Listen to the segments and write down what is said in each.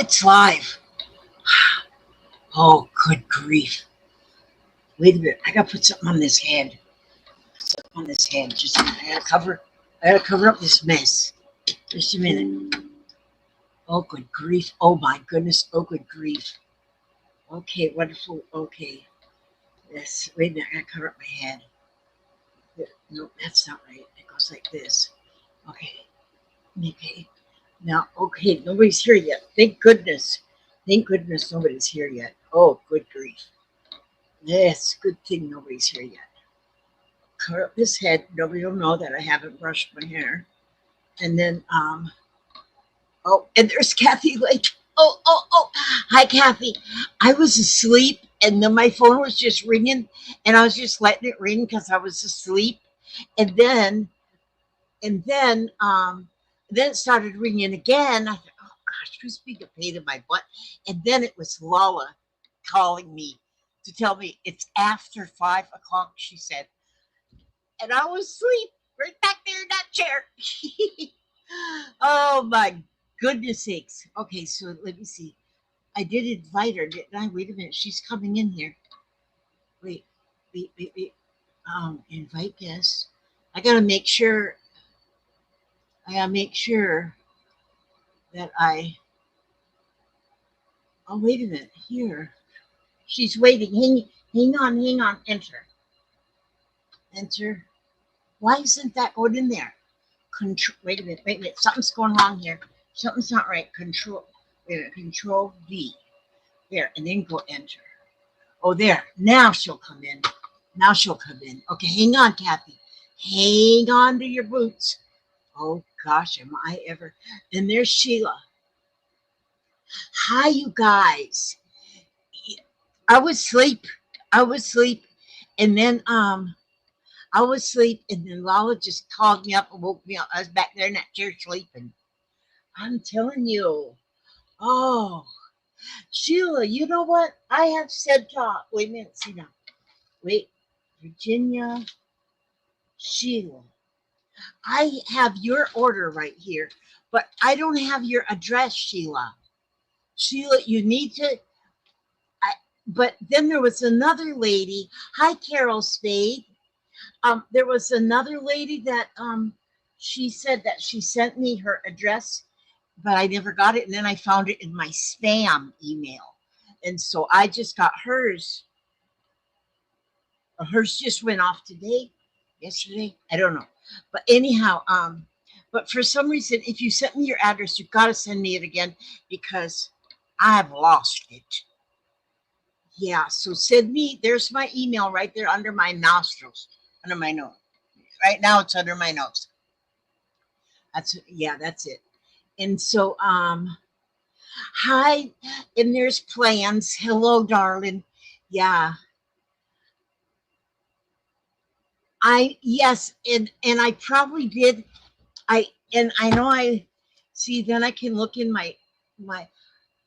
it's live. Oh, good grief. Wait a minute. I gotta put something on this head. Put something on this head. Just I gotta cover up this mess. Just a minute. Oh, good grief. Oh my goodness. Oh, good grief. Okay, wonderful. Okay. Yes. Wait a minute. I gotta cover up my head. No, that's not right. It goes like this. Okay. Okay. Now, okay, nobody's here yet. Thank goodness. Thank goodness nobody's here yet. Oh, good grief. Yes, good thing nobody's here yet. Cover up this head. Nobody will know that I haven't brushed my hair. And then, oh, and there's Kathy Lake. Oh. Hi, Kathy. I was asleep, and then my phone was just ringing, and I was just letting it ring because I was asleep. And then, and then, um, then it started ringing again. I thought, oh gosh, who's being a pain in my butt? And then it was Lala calling me to tell me it's after 5 o'clock, she said. And I was asleep right back there in that chair. Oh my goodness sakes. Okay, so let me see. I did invite her, didn't I? Wait a minute, she's coming in here. Wait, wait. Invite guests. I gotta make sure. I gotta make sure that I. Oh, wait a minute. Here, she's waiting. Hang on. Enter. Enter. Why isn't that going in there? Control. Wait a minute. Something's going wrong here. Something's not right. Control. Wait a minute. Control V. There, and then go enter. Oh, there. Now she'll come in. Okay, hang on, Kathy. Hang on to your boots. Oh gosh, am I ever? And there's Sheila. Hi, you guys. I was asleep. And then I was asleep, and then Lala just called me up and woke me up. I was back there in that chair sleeping. I'm telling you. Oh, Sheila, you know what? I have said talk. Wait a minute, see now. Wait, Virginia, Sheila. I have your order right here, but I don't have your address, Sheila. Sheila, you need to. But then there was another lady. Hi, Carol Spade. There was another lady that she said that she sent me her address, but I never got it. And then I found it in my spam email. And so I just got hers. Hers just went off yesterday. I don't know. But anyhow, but for some reason, if you sent me your address, you've got to send me it again because I've lost it. Yeah, so send me, there's my email right there under my nostrils, under my nose. Right now it's under my nose. That's it. And so hi, and there's plans. Hello, darling. Yeah. Yes, and I probably did. I know I see, then I can look in my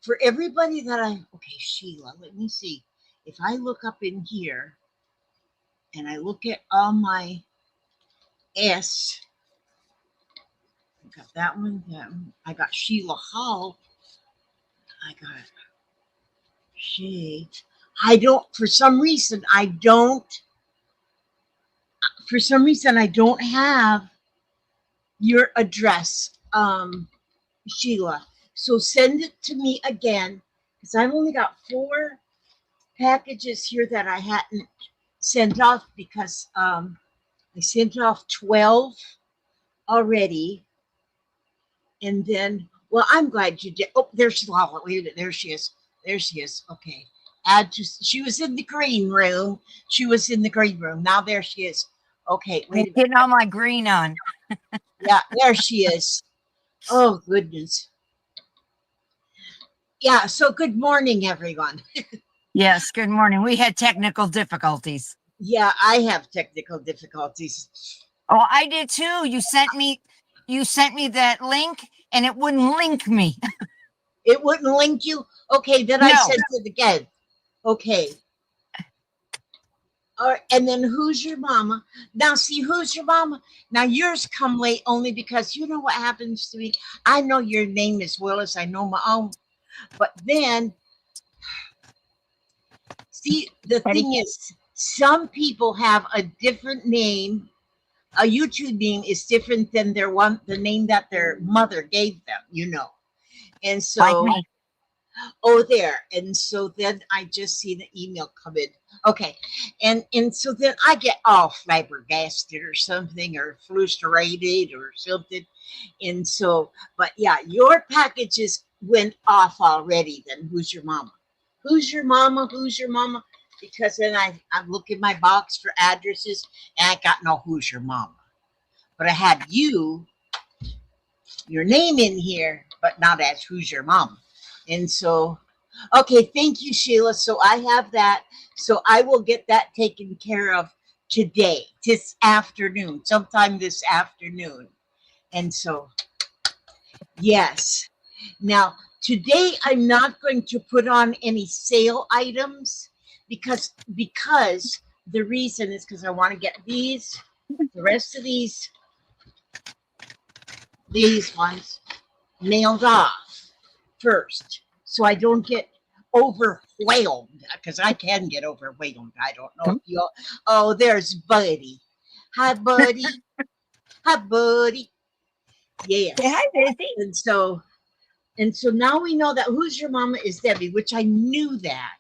for everybody that okay, Sheila, let me see. If I look up in here and I look at all my S, I got that one. I got Sheila Hall. I got Shade. For some reason I don't have your address, Sheila. So send it to me again because I've only got 4 packages here that I hadn't sent off because I sent off 12 already. And then, well, I'm glad you did. Oh, there's Lala. Wait a minute. There she is. Okay. She was in the green room. Now there she is. Okay. Wait a minute. Getting all my green on. Yeah, there she is. Oh, goodness. Yeah, so good morning, everyone. Yes, good morning. We had technical difficulties. Yeah, I have technical difficulties. Oh, I did too. You sent me that link and it wouldn't link me. It wouldn't link you? Okay, then I sent it again. Okay. All right, and then who's your mama? Now, see, who's your mama? Now, yours come late only because you know what happens to me? I know your name as well as I know my own. But then, see, the And thing is, some people have a different name. A YouTube name is different than the name that their mother gave them, And like so, me. oh, there. And so then I just see the email come in. Okay. And so then I get all flabbergasted or something or frustrated or something. And so, but yeah, your packages went off already. Then who's your mama? Who's your mama? Who's your mama? Because then I look in my box for addresses and I got no who's your mama. But I had your name in here, but not as who's your mom. And so, okay, thank you, Sheila. So I have that. So I will get that taken care of today, this afternoon, sometime this afternoon. And so, yes. Now, today I'm not going to put on any sale items because the reason is because I want to get the rest of these ones nailed off first so I don't get overwhelmed because I can get overwhelmed. I don't know if you all. Oh, there's Buddy. Hi, Buddy. Hi, Buddy. Yes. Say hi, Busy. And so now we know that who's your mama is Debbie, which I knew that.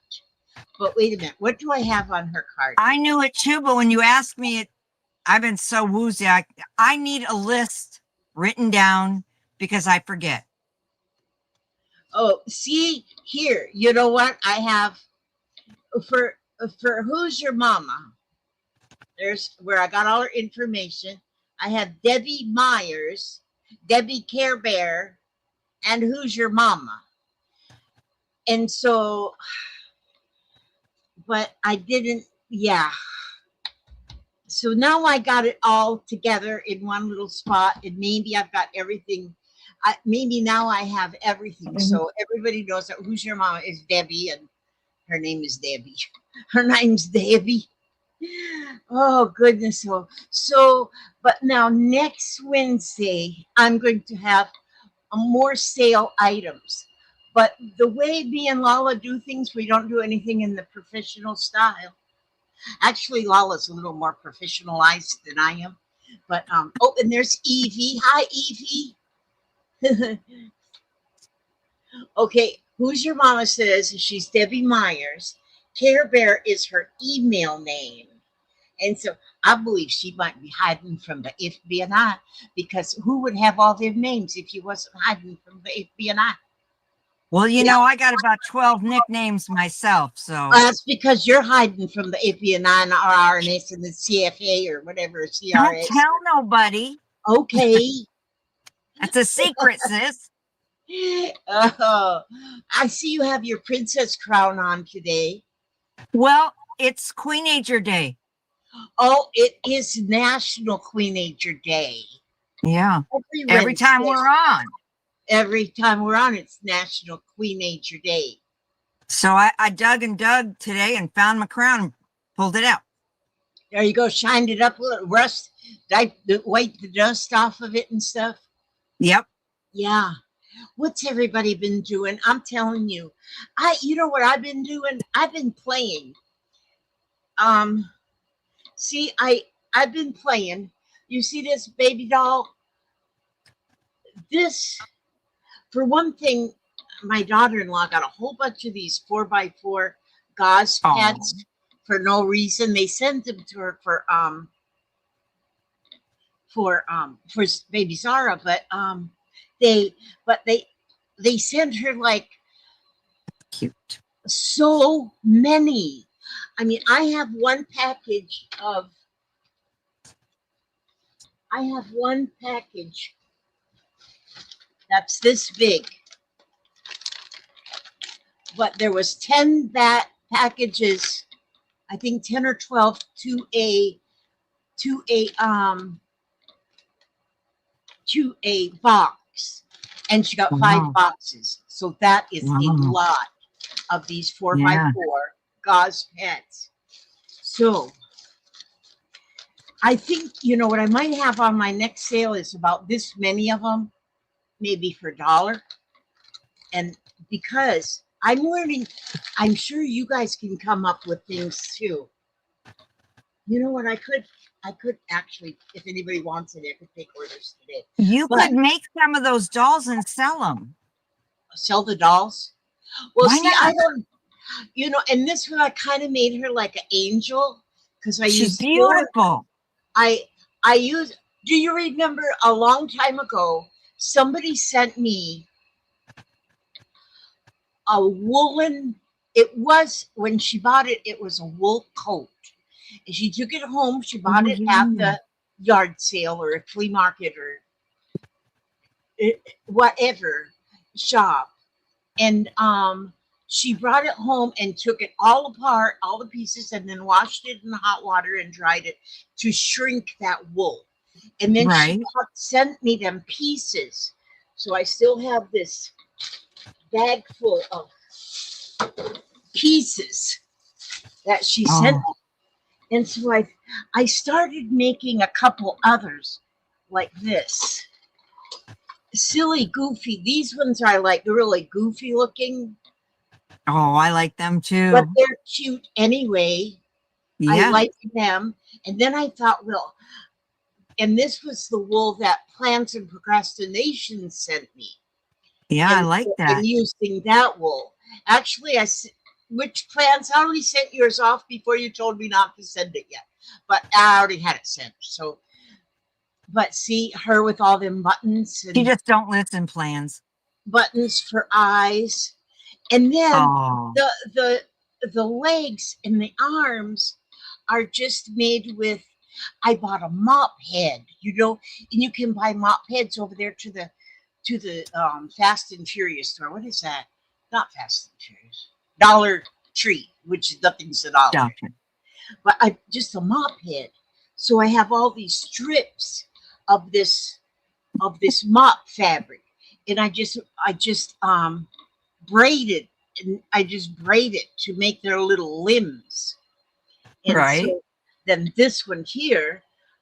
But wait a minute. What do I have on her card? I knew it too, but when you asked me it, I've been so woozy. I need a list written down because I forget. Oh, see here. You know what? I have for who's your mama. There's where I got all her information. I have Debbie Myers, Debbie Care Bear, and who's your mama. And so, but I didn't. Yeah. So now I got it all together in one little spot, and maybe I've got everything. Maybe now I have everything, so everybody knows that who's your mama is Debbie, and her name is Debbie. Her name's Debbie. Oh goodness. So but now next Wednesday I'm going to have more sale items. But the way me and Lala do things, we don't do anything in the professional style. Actually, Lala's a little more professionalized than I am. But oh, and there's Evie. Hi, Evie. Okay, who's your mama says she's Debbie Myers. Care Bear is her email name. And so I believe she might be hiding from the FBI because who would have all their names if you wasn't hiding from the FBI? Well, you know, I got about 12 nicknames myself, so. That's because you're hiding from the FBI and the RNS and the CFA or whatever, CRS. Don't tell nobody. Okay. That's a secret, sis. Oh, I see you have your princess crown on today. Well, it's Queenager Day. Oh, it is National Queenager Day. Yeah. Every time we're on. Every time we're on, it's National Queenager Day. So I dug and dug today and found my crown and pulled it out. There you go. Shined it up a little. Rust, wipe the dust off of it and stuff. Yep. Yeah. What's everybody been doing? I'm telling you. You know what I've been doing? I've been playing. See, I've been playing. You see this baby doll? This, for one thing, my daughter-in-law got a whole bunch of these 4x4 gauze pads for no reason. They sent them to her for baby Zara, but they sent her like cute so many. I mean, I have one package that's this big, but there was 10 packages, I think 10 or 12 to a box, and she got 5 boxes. So that is a lot of these 4x4 gauze pads. So I think, what I might have on my next sale is about this many of them, maybe for $1. And because I'm learning, I'm sure you guys can come up with things too. You know what? I could actually, if anybody wants it, I could take orders today. You But could make some of those dolls and sell them. sell the dolls. Well, Why see, I not? don't, and this one I kind of made her like an angel because I She's used four. beautiful. I use. Do you remember a long time ago? Somebody sent me a woolen. It was when she bought it. It was a wool coat. And she took it home. She bought Oh, it at yeah. the yard sale or a flea market or whatever shop, and she brought it home and took it all apart, all the pieces, and then washed it in the hot water and dried it to shrink that wool. And then she Right. sent me them pieces. So I still have this bag full of pieces that she sent Oh, me. And so I started making a couple others like this. Silly, goofy. These ones are like really goofy looking, oh, I like them but too. they're cute anyway. I Yeah. like them. And then I thought, well, and this was the wool that Plans and Procrastination sent me. Yeah, I And, like that. and using that wool. Actually, which Plans? I already sent yours off before you told me not to send it yet. But I already had it sent. So, but see her with all them buttons She and just don't listen, Plans. buttons for eyes. And then Oh, the the legs and the arms are just made with. I bought a mop head, and you can buy mop heads over there to the Fast and Furious store. What is that? Not Fast and Furious. Dollar Tree, which nothing's a dollar, gotcha. but I just a mop head. So I have all these strips of this mop fabric, and I just braided, and I just braid it to make their little limbs. And Right. so then this one here,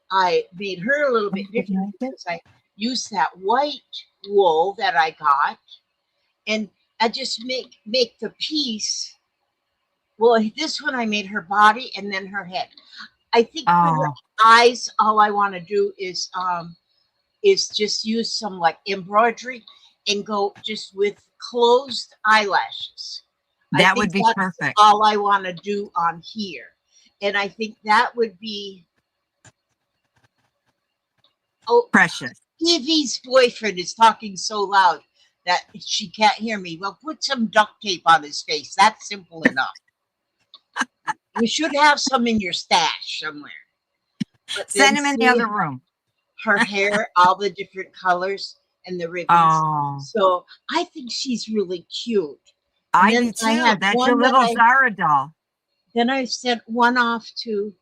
I made her a little bit different Like it? because I used that white wool that I got, and I just make the piece. Well, this one I made her body and then her head. I think for her Oh, eyes, all I want to do is just use some like embroidery and go just with closed eyelashes. I that would think be that's perfect. all I want to do on here. And I think that would be. Oh, Precious. Evie's boyfriend is talking so loud that she can't hear me. Well, put some duct tape on his face. That's simple enough. You should have some in your stash somewhere. But Send then him in the see other room. her hair, all the different colors and the ribbons. Oh, So I think she's really cute. And I then do I too. had That's your one that little Zara doll. then I sent one off to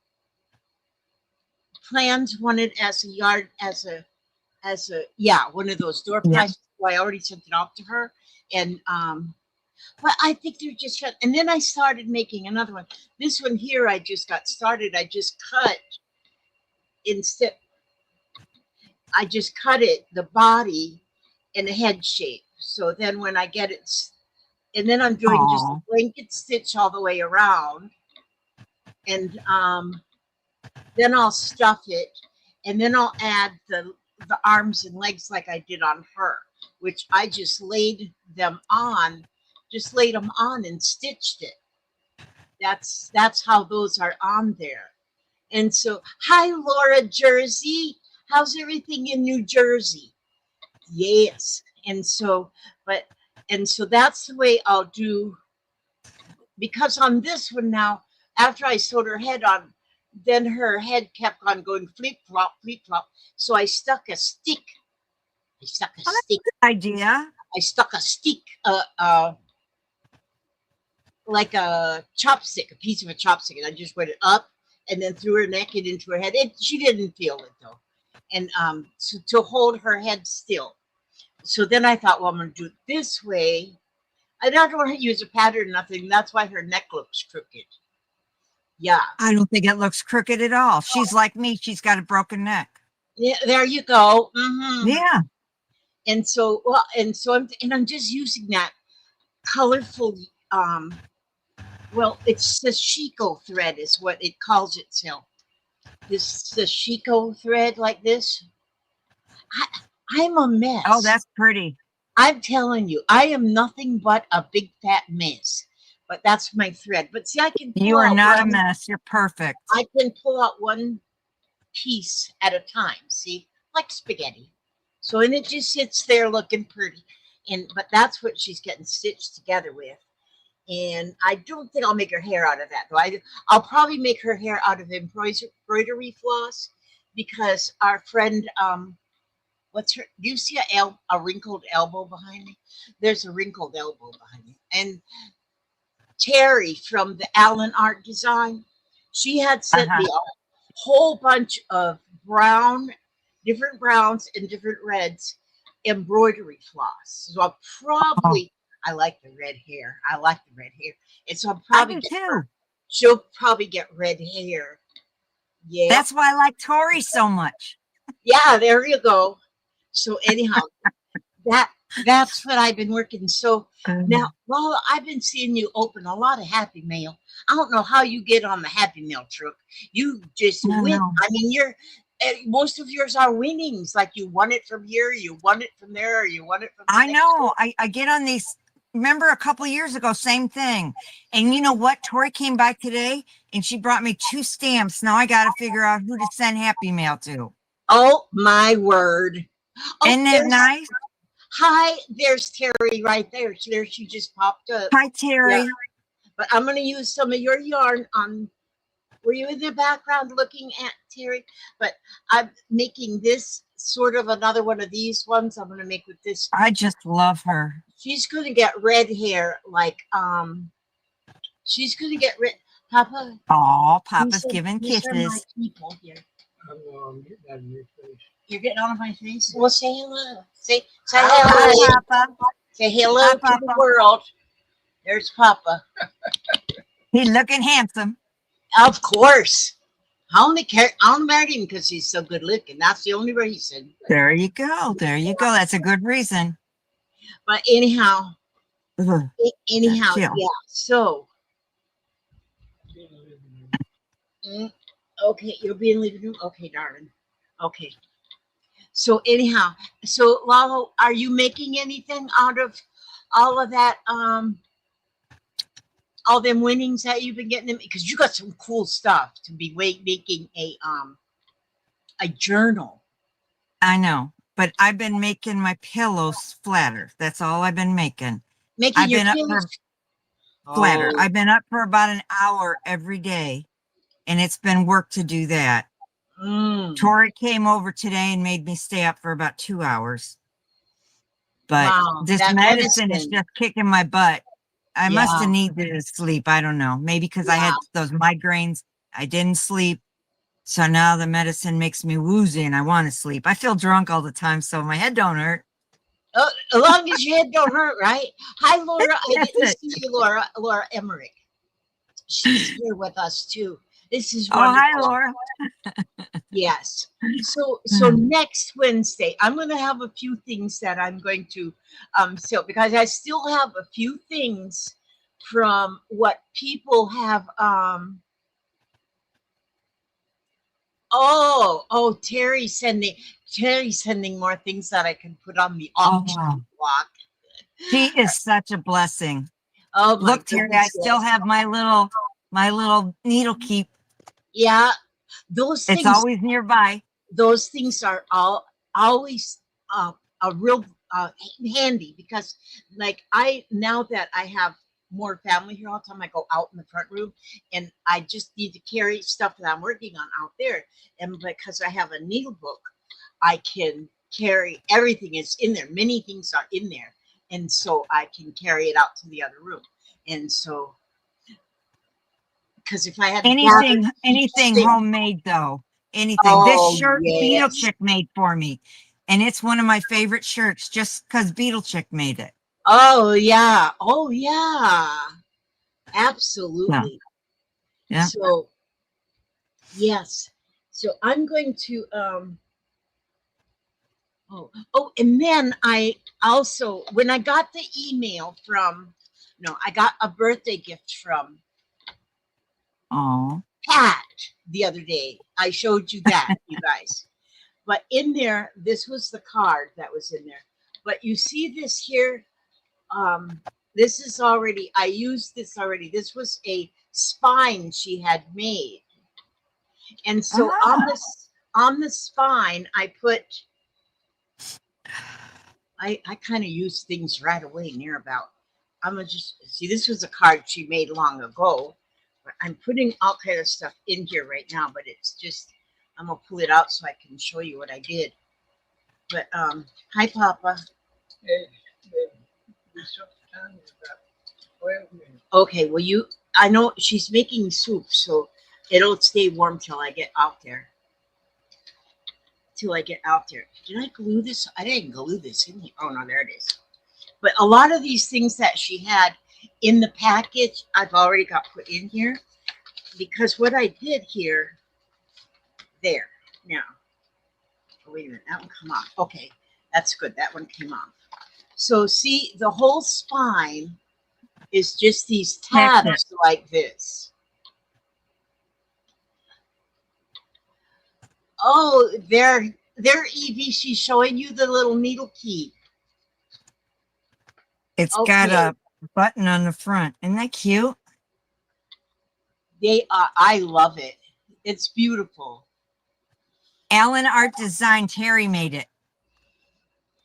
Plans wanted as a yard as a yeah, one of those door Yeah. prizes. So I already sent it off to her. And but I think they're just fun. And then I started making another one. This one here I just got started. Instead I just cut it the body in a head shape. So then when I get it, and then I'm doing just a Oh, blanket stitch all the way around, and then I'll stuff it, and then I'll add the arms and legs like I did on her, which I just laid them on and stitched it. That's how those are on there. And so, hi Laura, Jersey. How's everything in New Jersey? Yes. But and so that's the way I'll do, because on this one now, after I sewed her head on, then her head kept on going flip flop, flip flop. So I stuck a stick. I stuck a stick. idea. I stuck a stick, like a chopstick, a piece of a chopstick, and I just went it up and then threw her neck and into her head. She didn't feel it though, and to hold her head still. So then I thought, well, I'm going to do it this way. I don't want to use a pattern, nothing. That's why her neck looks crooked. Yeah. I don't think it looks crooked at all. She's like me. She's got a broken neck. Yeah, there you go. Hmm. Yeah. And so, well, and so I'm just using that. colorful, well, it's sashiko thread is what it calls itself. This sashiko thread like this. I, I'm a Oh, mess. that's pretty. I'm telling you, I am nothing but a big fat mess. But that's my thread. But see, You are not a mess. You're perfect. I can pull out one piece at a time. See, like spaghetti. So and it just sits there looking pretty. And but that's what she's getting stitched together with. And I don't think I'll make her hair out of that. Though I'll probably make her hair out of embroidery floss because our friend, what's her? Do you see a wrinkled elbow behind me? There's a wrinkled elbow behind me. And Terry from the Allen Art Design, she had sent Uh-huh. me a whole bunch of different browns and different reds embroidery floss. So I'll Oh, probably, I like the red hair. I like the red hair. And so I'll I probably do get her, too. she'll probably get red hair. Yep. That's why I like Tori so much. Yeah, there you go. So anyhow, that that's what I've been working. So now, well, I've been seeing you open a lot of Happy Mail. I don't know how you get on the Happy Mail truck. You just No, win. no. I mean, most of yours are winnings. Like you won it from here, you won it from there, or you won it from the I next know. store. I get on these. Remember a couple of years ago, same thing. And you know what? Tori came by today and she brought me 2 stamps. Now I got to figure out who to send Happy Mail to. Oh my word! Oh, Isn't that there's nice? hi. There's Terry right there. There she just popped up. Hi, Yeah, Terry. but I'm gonna use some of your yarn on. Were you in the background looking at Terry? But I'm making this sort of another one of these ones. I'm gonna make with this. I just love her. She's gonna get red hair, like she's gonna get red. Papa, Oh, Papa's giving these are my kisses. people here. I'm getting out of your face. You're getting out of my face. Well, say hello. Say Hi, hello. Papa. Say Hi, hello to the Papa. world. There's Papa. He's looking handsome. Of course. I only married him because he's so good looking. That's the only reason. There you go. There you go. That's a good reason. But anyhow, Ugh, gotta chill. yeah. So, mm, okay, you'll be in the living room. Okay, darling. Okay. So anyhow, so Lalo, are you making anything out of all of that? All them winnings that you've been getting? Because you got some cool stuff to be making a journal. I know, but I've been making my pillows flatter. That's all I've been making. Making I've your been up pills. for flatter. Oh. I've been up for about an hour every day, and it's been work to do that. Mm. Tori came over today and made me stay up for about 2 hours. But Wow, this that medicine is medicine. just kicking my butt. I must Yeah, have needed to sleep. I don't know. Maybe because I yeah. had those migraines. I didn't sleep. So now the medicine makes me woozy and I want to sleep. I feel drunk all the time, so my head don't hurt. As long as your head don't hurt, right? Hi, Laura. I That's didn't it. see you, Laura. Laura Emmerich. She's here with us too. This is Oh, hi, wonderful. Laura. Yes. So next Wednesday, I'm going to have a few things that I'm going to sell because I still have a few things from what people have. Terry's sending more things that I can put on the Oh, auction block. she is such a blessing. Oh my Look, Terry, I goodness, still yes. have my little needle keep. Yeah, those It's things always nearby. those things are all always a real handy because like I now that I have more family here all the time, I go out in the front room and I just need to carry stuff that I'm working on out there, and because I have a needle book I can carry everything is in there, many things are in there, and so I can carry it out to the other room. And so because if I had to gather each Anything thing. homemade though. Anything. This Oh shirt Beetle yes. Chick made for me. And it's one of my favorite shirts just because Beetle Chick made it. Oh yeah. Oh yeah. Yeah. Absolutely. Yeah. So yes. So I'm going to and then I also when I got the email from No, I got a birthday gift from Oh. Pat the other day. I showed you that, you guys. But in there, this was the card that was in there. But you see this here? This is already, I used this already. This was a spine she had made. And so on the spine, I put, I kind of use things right away near about. I'm gonna just see, this was a card she made long ago, but I'm putting all kind of stuff in here right now, but it's just, I'm gonna pull it out so I can show you what I did. But hi Papa. Hey, we sometimes about 12 minutes. Okay, well I know she's making soup, so it'll stay warm till I get out there. Till I get out there. Did I glue this? I didn't glue this in here. Oh no, there it is. But a lot of these things that she had in the package, I've already got put in here. Because what I did here, there. Now, oh, wait a minute, that one come off. Okay, that's good. That one came off. So see, the whole spine is just these tabs like this. Oh, there, Evie. She's showing you the little needle key. It's got a button on the front. Isn't that cute? They are. I love it. It's beautiful. Alan Art Design. Terry made it.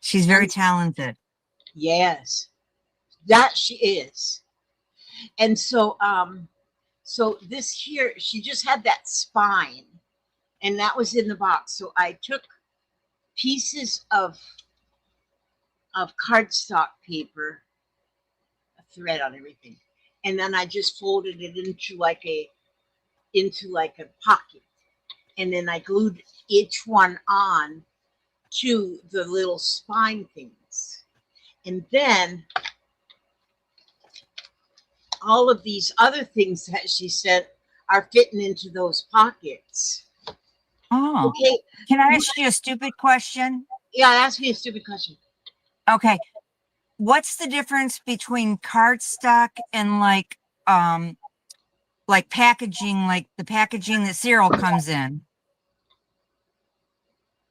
She's very talented. Yes, that she is. And so, so this here, she just had that spine, and that was in the box. So I took pieces of cardstock paper, a thread on everything, and then I just folded it into like a pocket, and then I glued each one on to the little spine things, and then all of these other things that she said are fitting into those pockets. Oh, okay. Can I ask you a stupid question? Yeah, ask me a stupid question. Okay. What's the difference between cardstock and like packaging, like the packaging that cereal comes in?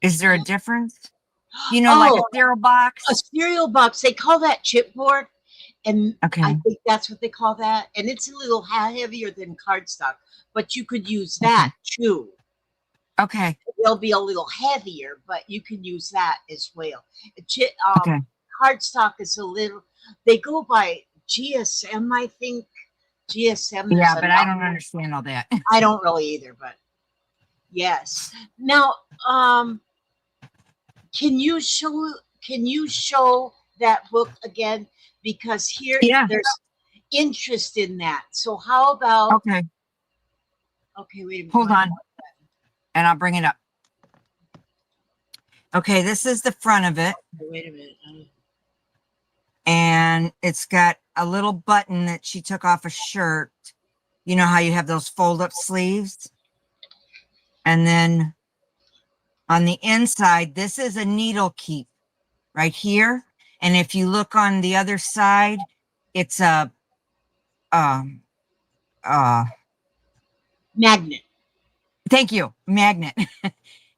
Is there a difference? You know, like a cereal box? A cereal box. They call that chipboard. And okay. I think that's what they call that. And it's a little heavier than cardstock, but you could use that too. Okay. They'll be a little heavier, but you can use that as well. Okay. Cardstock is a little, they go by GSM, I think. GSM. Yeah, but I don't understand all that. I don't really either, but yes. Now, can you show that book again? Because here there's interest in that. So how about? Okay, wait a minute. Hold on, and I'll bring it up. Okay, this is the front of it. Wait a minute. And it's got a little button that she took off a shirt. You know how you have those fold-up sleeves? And then on the inside, this is a needle keep right here. And if you look on the other side, it's a magnet. Thank you, magnet.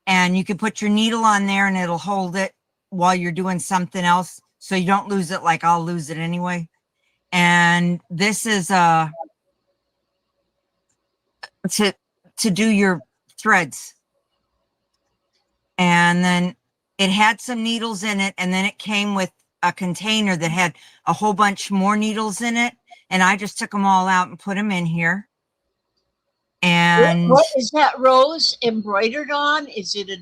And you can put your needle on there and it'll hold it while you're doing something else. So you don't lose it, like I'll lose it anyway. And this is to do your threads. And then it had some needles in it, and then it came with a container that had a whole bunch more needles in it. And I just took them all out and put them in here. And what is that rose embroidered on? Is it a?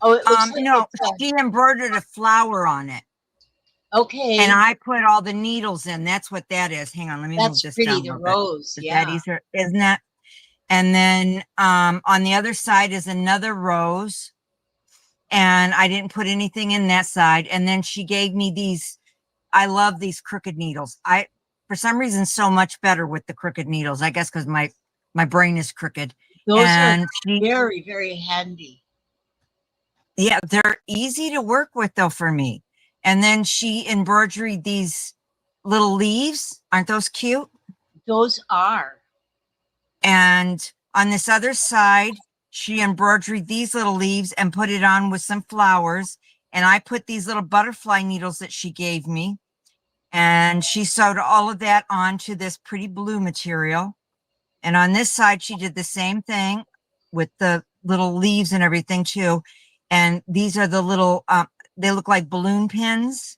Oh, it looks like no, she embroidered a flower on it. Okay. And I put all the needles in. That's what that is. Hang on, let me move this pretty, down. the rose, yeah. Isn't that? And then on the other side is another rose. And I didn't put anything in that side. And then she gave me these. I love these crooked needles. For some reason, so much better with the crooked needles. I guess because my brain is crooked. Those are very, very handy. Yeah, they're easy to work with though for me. And then she embroidered these little leaves. Aren't those cute? Those are. And on this other side, she embroidered these little leaves and put it on with some flowers. And I put these little butterfly needles that she gave me. And she sewed all of that onto this pretty blue material. And on this side, she did the same thing with the little leaves and everything too. And these are the little, they look like balloon pins.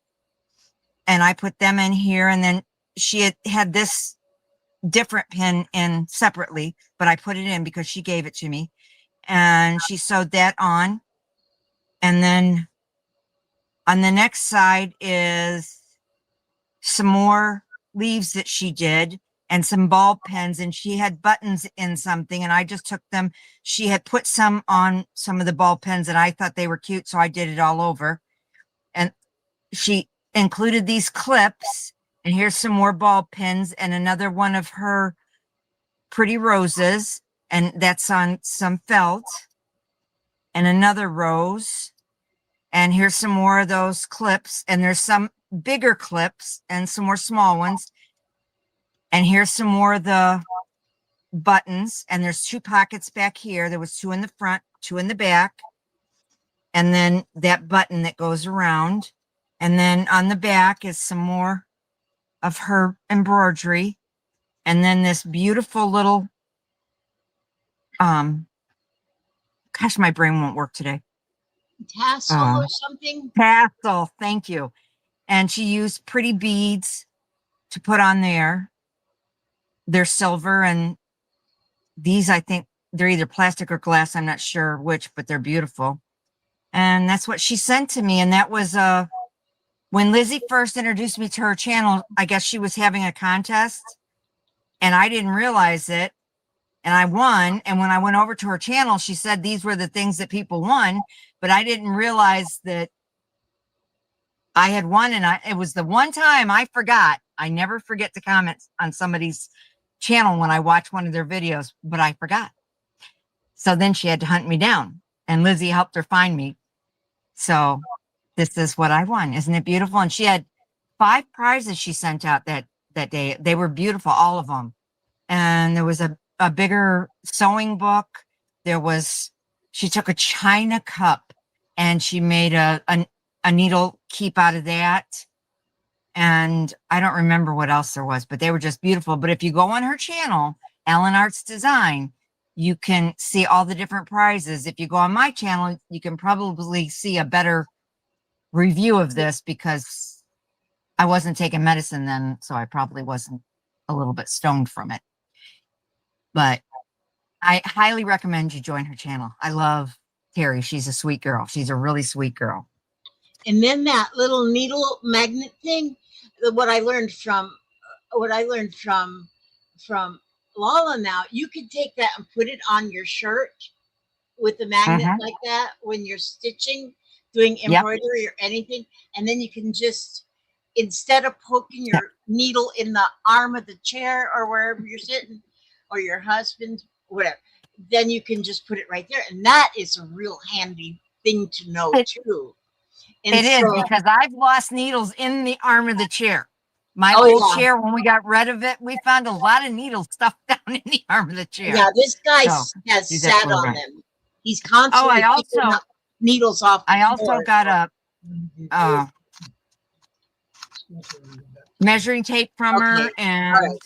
And I put them in here. And then she had this different pin in separately, but I put it in because she gave it to me. And she sewed that on. And then on the next side is some more leaves that she did and some ball pens, and she had buttons in something, and I just took them. She had put some on some of the ball pens and I thought they were cute, so I did it all over. And she included these clips, and here's some more ball pins and another one of her pretty roses, and that's on some felt, and another rose. And here's some more of those clips, and there's some bigger clips and some more small ones. And here's some more of the buttons, and there's 2 pockets back here. There was 2 in the front, 2 in the back, and then that button that goes around. And then on the back is some more of her embroidery, and then this beautiful little gosh, my brain won't work today. Tassel or something? Tassel, thank you. And she used pretty beads to put on there. They're silver, and these, I think they're either plastic or glass. I'm not sure which, but they're beautiful. And that's what she sent to me. And that was when Lizzie first introduced me to her channel. I guess she was having a contest and I didn't realize it. And I won. And when I went over to her channel, she said these were the things that people won, but I didn't realize that I had won. And it was the one time I forgot. I never forget to comment on somebody's channel when I watch one of their videos, but I forgot. So then she had to hunt me down, and Lizzie helped her find me. So this is what I won. Isn't it beautiful? And she had 5 prizes she sent out that day. They were beautiful, all of them. And there was a bigger sewing book. She took a china cup and she made a needle keep out of that. And I don't remember what else there was, but they were just beautiful. But if you go on her channel, Ellen Arts Design, you can see all the different prizes. If you go on my channel, you can probably see a better review of this because I wasn't taking medicine then, so I probably wasn't a little bit stoned from it. But I highly recommend you join her channel. I love Terry. She's a sweet girl. She's a really sweet girl. And then that little needle magnet thing, what I learned from Lala now, you can take that and put it on your shirt with the magnet like that when you're stitching, doing embroidery or anything. And then you can just, instead of poking your needle in the arm of the chair or wherever you're sitting, or your husband, whatever, then you can just put it right there. And that is a real handy thing to know too. And it is, because I've lost needles in the arm of the chair. My Oh, old yeah. chair, when we got rid of it, we found a lot of needles stuffed down in the arm of the chair. Yeah, this guy So, has he's sat absolutely on right. them. He's constantly picking up needles off the I also floor. got a measuring tape from her and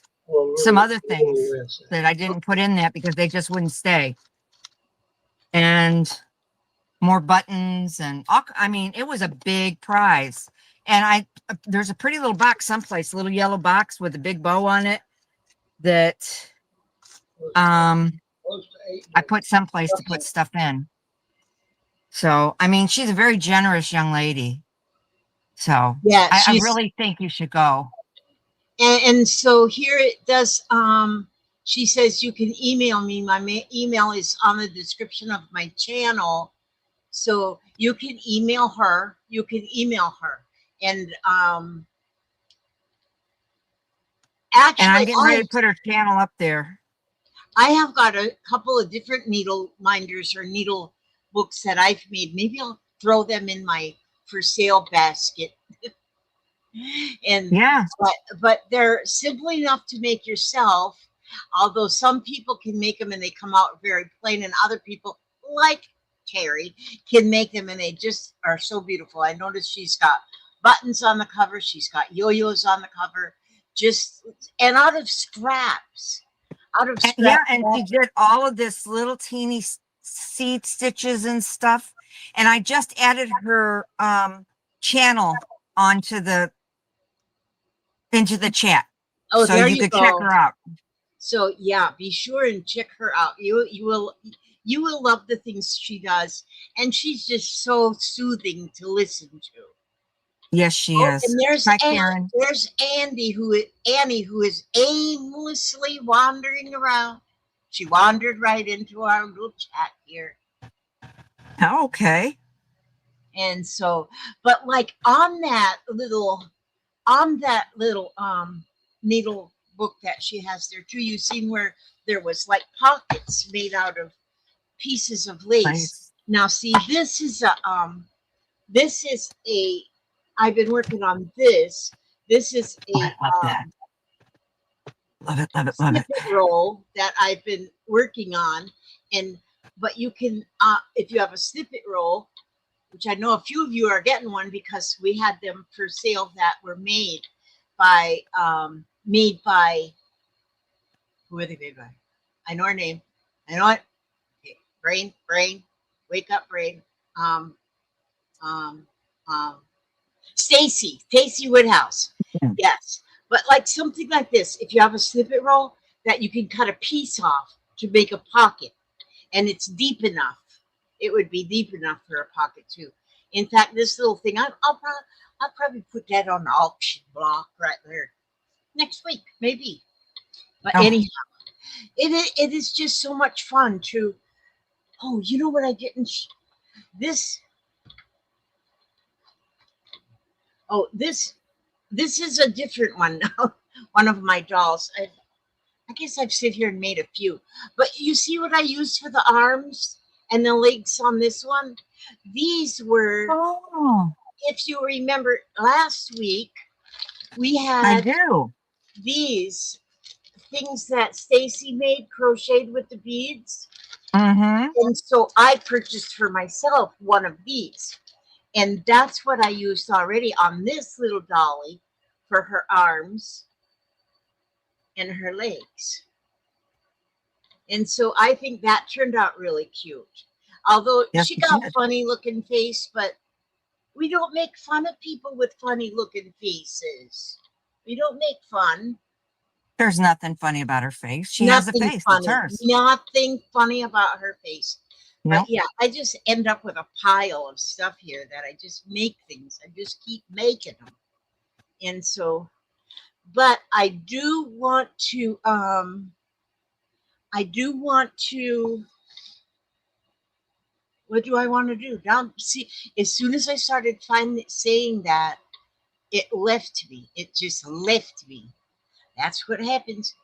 some other things that I didn't put in that because they just wouldn't stay. And more buttons and all, I mean, it was a big prize. And there's a pretty little box someplace, a little yellow box with a big bow on it that I put someplace to put stuff in. So, I mean, she's a very generous young lady. So yeah, I really think you should go. And so here it does, she says you can email me. My email is on the description of my channel. So you can email her. And actually, and I'm getting ready to put her channel up there. I have got a couple of different needle minders or needle books that I've made. Maybe I'll throw them in my for sale basket. And Yeah. but they're simple enough to make yourself. Although some people can make them and they come out very plain, and other people like Terry can make them and they just are so beautiful. I noticed she's got buttons on the cover, she's got yo-yos on the cover, just and out of scraps, out of Yeah, scrap and she fabric. did all of this little teeny seed stitches and stuff. And I just added her channel onto the into the chat. Oh, So there you you could check go. her out. So yeah, be sure and check her out. You will love the things she does, and she's just so soothing to listen to. Yes, she Oh, is. and Hi, Karen. there's Annie who is aimlessly wandering around. She wandered right into our little chat here, Oh, okay. and so, but like on that little needle book that she has there too, you seen where there was like pockets made out of pieces of lace. Nice. Now, see, this is a. I've been working on this. This is Oh, a I love that. Love it, love it, love it. snippet roll that I've been working on, and but you can if you have a snippet roll, which I know a few of you are getting one because we had them for sale that were made by who are they made by? I know her name. I know it. Okay. Brain, wake up, brain. Um, um, um, Stacy Woodhouse. Mm. Yes, but like something like this, if you have a snippet roll that you can cut a piece off to make a pocket, and it's deep enough, it would be deep enough for a pocket too. In fact, this little thing, I'll probably put that on the auction block right there next week, maybe. But Oh, anyhow, it is just so much fun to. Oh, you know what I didn't. This. Oh, this is a different one now. One of my dolls. I guess I've sit here and made a few. But you see what I used for the arms and the legs on this one? These were, oh, if you remember last week, we I had do. these things that Stacy made crocheted with the beads. Mm-hmm. And so I purchased for myself one of these. And that's what I used already on this little dolly for her arms and her legs. And so I think that turned out really cute. Although Yes, she it got did. funny looking face, but we don't make fun of people with funny looking faces. We don't make fun. There's nothing funny about her face. She has a Nothing face. It's funny. hers. Nothing funny about her face. But Nope. yeah, I just end up with a pile of stuff here that I just make things. I just keep making them. And so, but I do want to what do I want to do? Now, see, as soon as I started saying that, it left me. It just left me. That's what happens.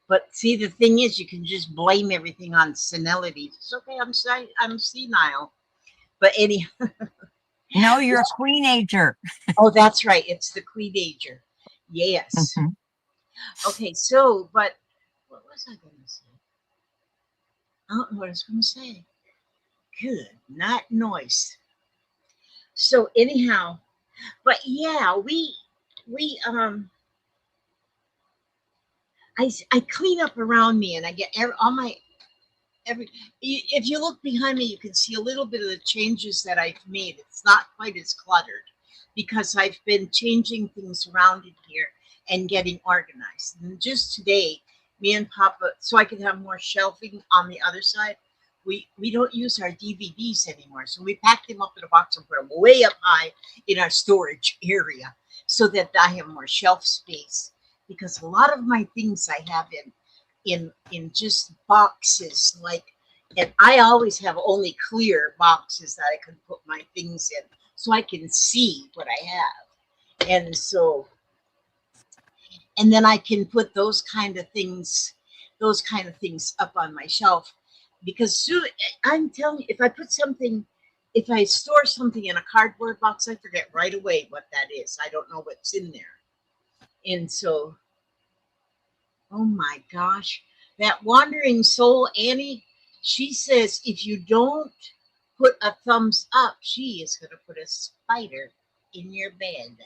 But see, the thing is, you can just blame everything on senility. It's okay. I'm senile. But anyhow, No, you're a queen-ager. oh, that's right. It's the Queen Ager. Yes. Mm-hmm. Okay. So, but what was I going to say? I don't know what I was going to say. Good, not noise. So anyhow, but yeah, we I clean up around me and I get all my every if you look behind me you can see a little bit of the changes that I've made. It's not quite as cluttered because I've been changing things around in here and getting organized. And just today, me and Papa, so I could have more shelving on the other side. We don't use our DVDs anymore, so we packed them up in a box and put them way up high in our storage area so that I have more shelf space. Because a lot of my things I have in just boxes, like, and I always have only clear boxes that I can put my things in, so I can see what I have, and so, and then I can put those kind of things up on my shelf because soon I'm telling you, if I put something if I store something in a cardboard box, I forget right away what that is. I don't know what's in there. And so, oh my gosh, that wandering soul, Annie, she says if you don't put a thumbs up, she is going to put a spider in your bed.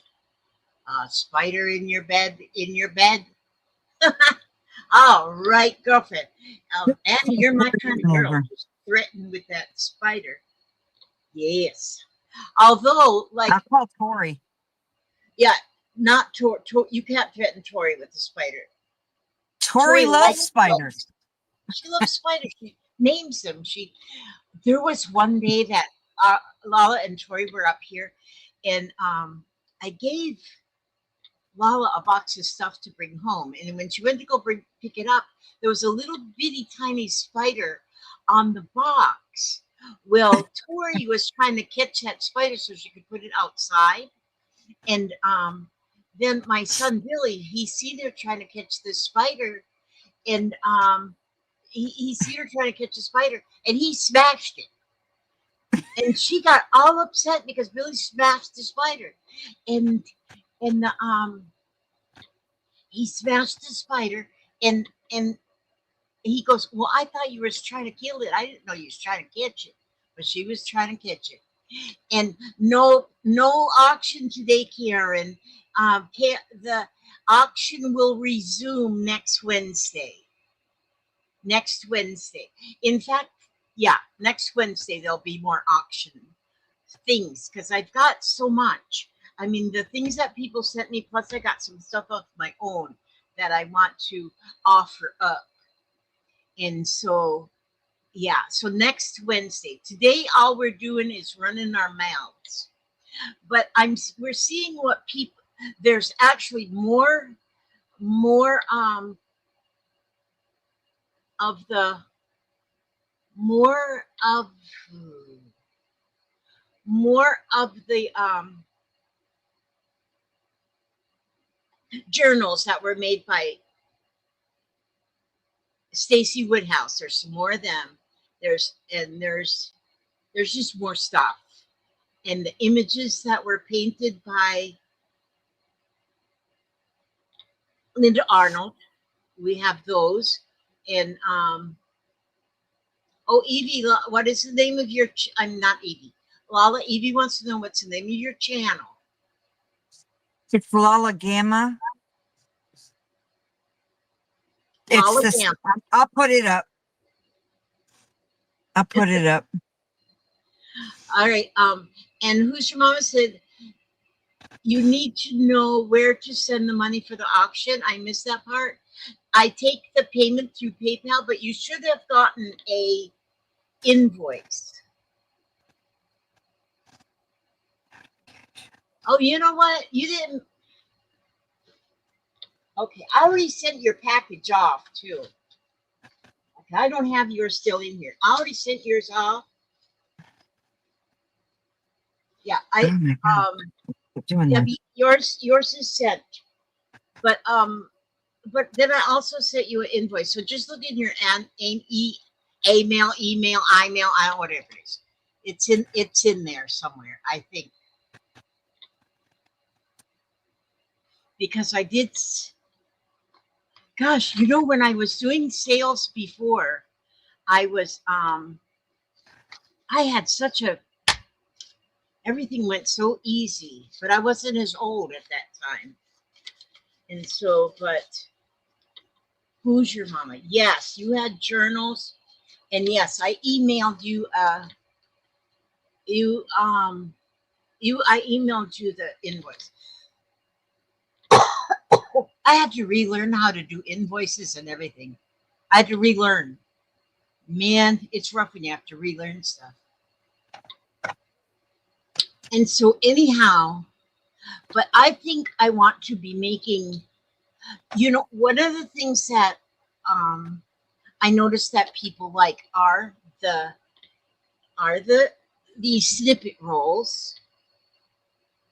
A spider in your bed, in your bed. All right, girlfriend. Annie, you're my kind of girl. Over. Just threatened with that spider. Yes. Although, like, I'll call Tori. yeah, not you can't threaten Tori with the spider. Tori loves likes spiders. bugs. She loves spiders. She names them. There was one day that Lala and Tori were up here, and I gave Lala a box of stuff to bring home. And when she went to go pick it up, there was a little bitty tiny spider on the box. Well, Tori was trying to catch that spider so she could put it outside. And then my son Billy, he seen her trying to catch the spider, and he seen her trying to catch the spider, and he smashed it. And she got all upset because Billy smashed the spider, and he smashed the spider, and he goes, well, I thought you were trying to kill it. I didn't know you was trying to catch it, but she was trying to catch it. And no auction today, Karen. The auction will resume next Wednesday. Next Wednesday. In fact, yeah, next Wednesday there'll be more auction things because I've got so much. I mean, the things that people sent me, plus I got some stuff of my own that I want to offer up. And so, yeah, so next Wednesday. Today, all we're doing is running our mouths. But we're seeing what people, there's actually more of the, more of the journals that were made by Stacy Woodhouse. There's some more of them. There's just more stuff. And the images that were painted by Linda Arnold, we have those. And oh, Evie, what is the name of your? I'm not Evie. Lala, Evie wants to know what's the name of your channel. It's Lala Gamma. Lala It's Gamma. I'll put it up. I'll put it up. All right. And Who's Your Mama said you need to know where to send the money for the auction. I missed that part. I take the payment through PayPal, but you should have gotten a invoice. Oh, you know what? You didn't. Okay, I already sent your package off too. Okay, I don't have yours still in here. I already sent yours off. Yeah, Debbie, yours is sent. But then I also sent you an invoice. So just look in your email, whatever it is. It's in there somewhere, I think. Because I did, gosh, you know, when I was doing sales before, I had everything went so easy, but I wasn't as old at that time. And so, but Who's Your Mama? Yes, you had journals, and yes, I emailed you. I emailed you the invoice. I had to relearn how to do invoices and everything. I had to relearn. Man, it's rough when you have to relearn stuff. And so anyhow, but I think I want to be making, you know, one of the things that I noticed that people like are these snippet rolls.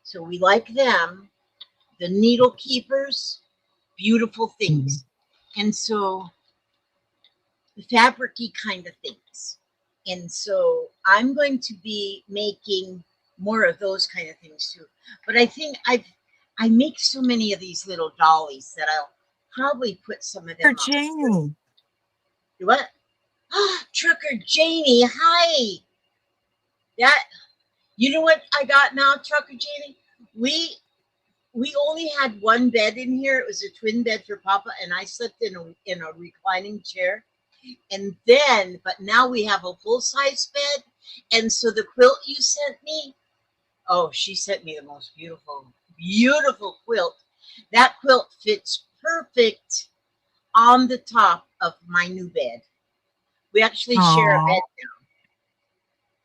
So we like them. The needle keepers, beautiful things. And so the fabric-y kind of things. And so I'm going to be making more of those kind of things too. But I think I make so many of these little dollies that I'll probably put some of For them up. Janie. What? Trucker Janie, hi. That you know what I got now, Trucker Janie? We only had one bed in here. It was a twin bed for Papa, and I slept in a reclining chair. And then, but now we have a full size bed. And so the quilt you sent me, oh, she sent me the most beautiful, beautiful quilt. That quilt fits perfect on the top of my new bed. We actually share a bed Oh, now,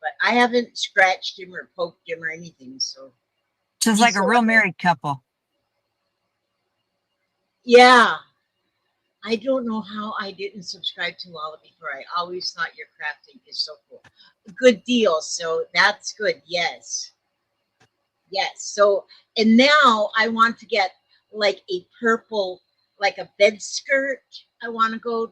but I haven't scratched him or poked him or anything. So just like he's a real okay. married couple. Yeah. I don't know how I didn't subscribe to Lala before. I always thought your crafting is so cool. Good deal. So that's good. Yes. Yes. So, and now I want to get like a purple, like a bed skirt. I want to go,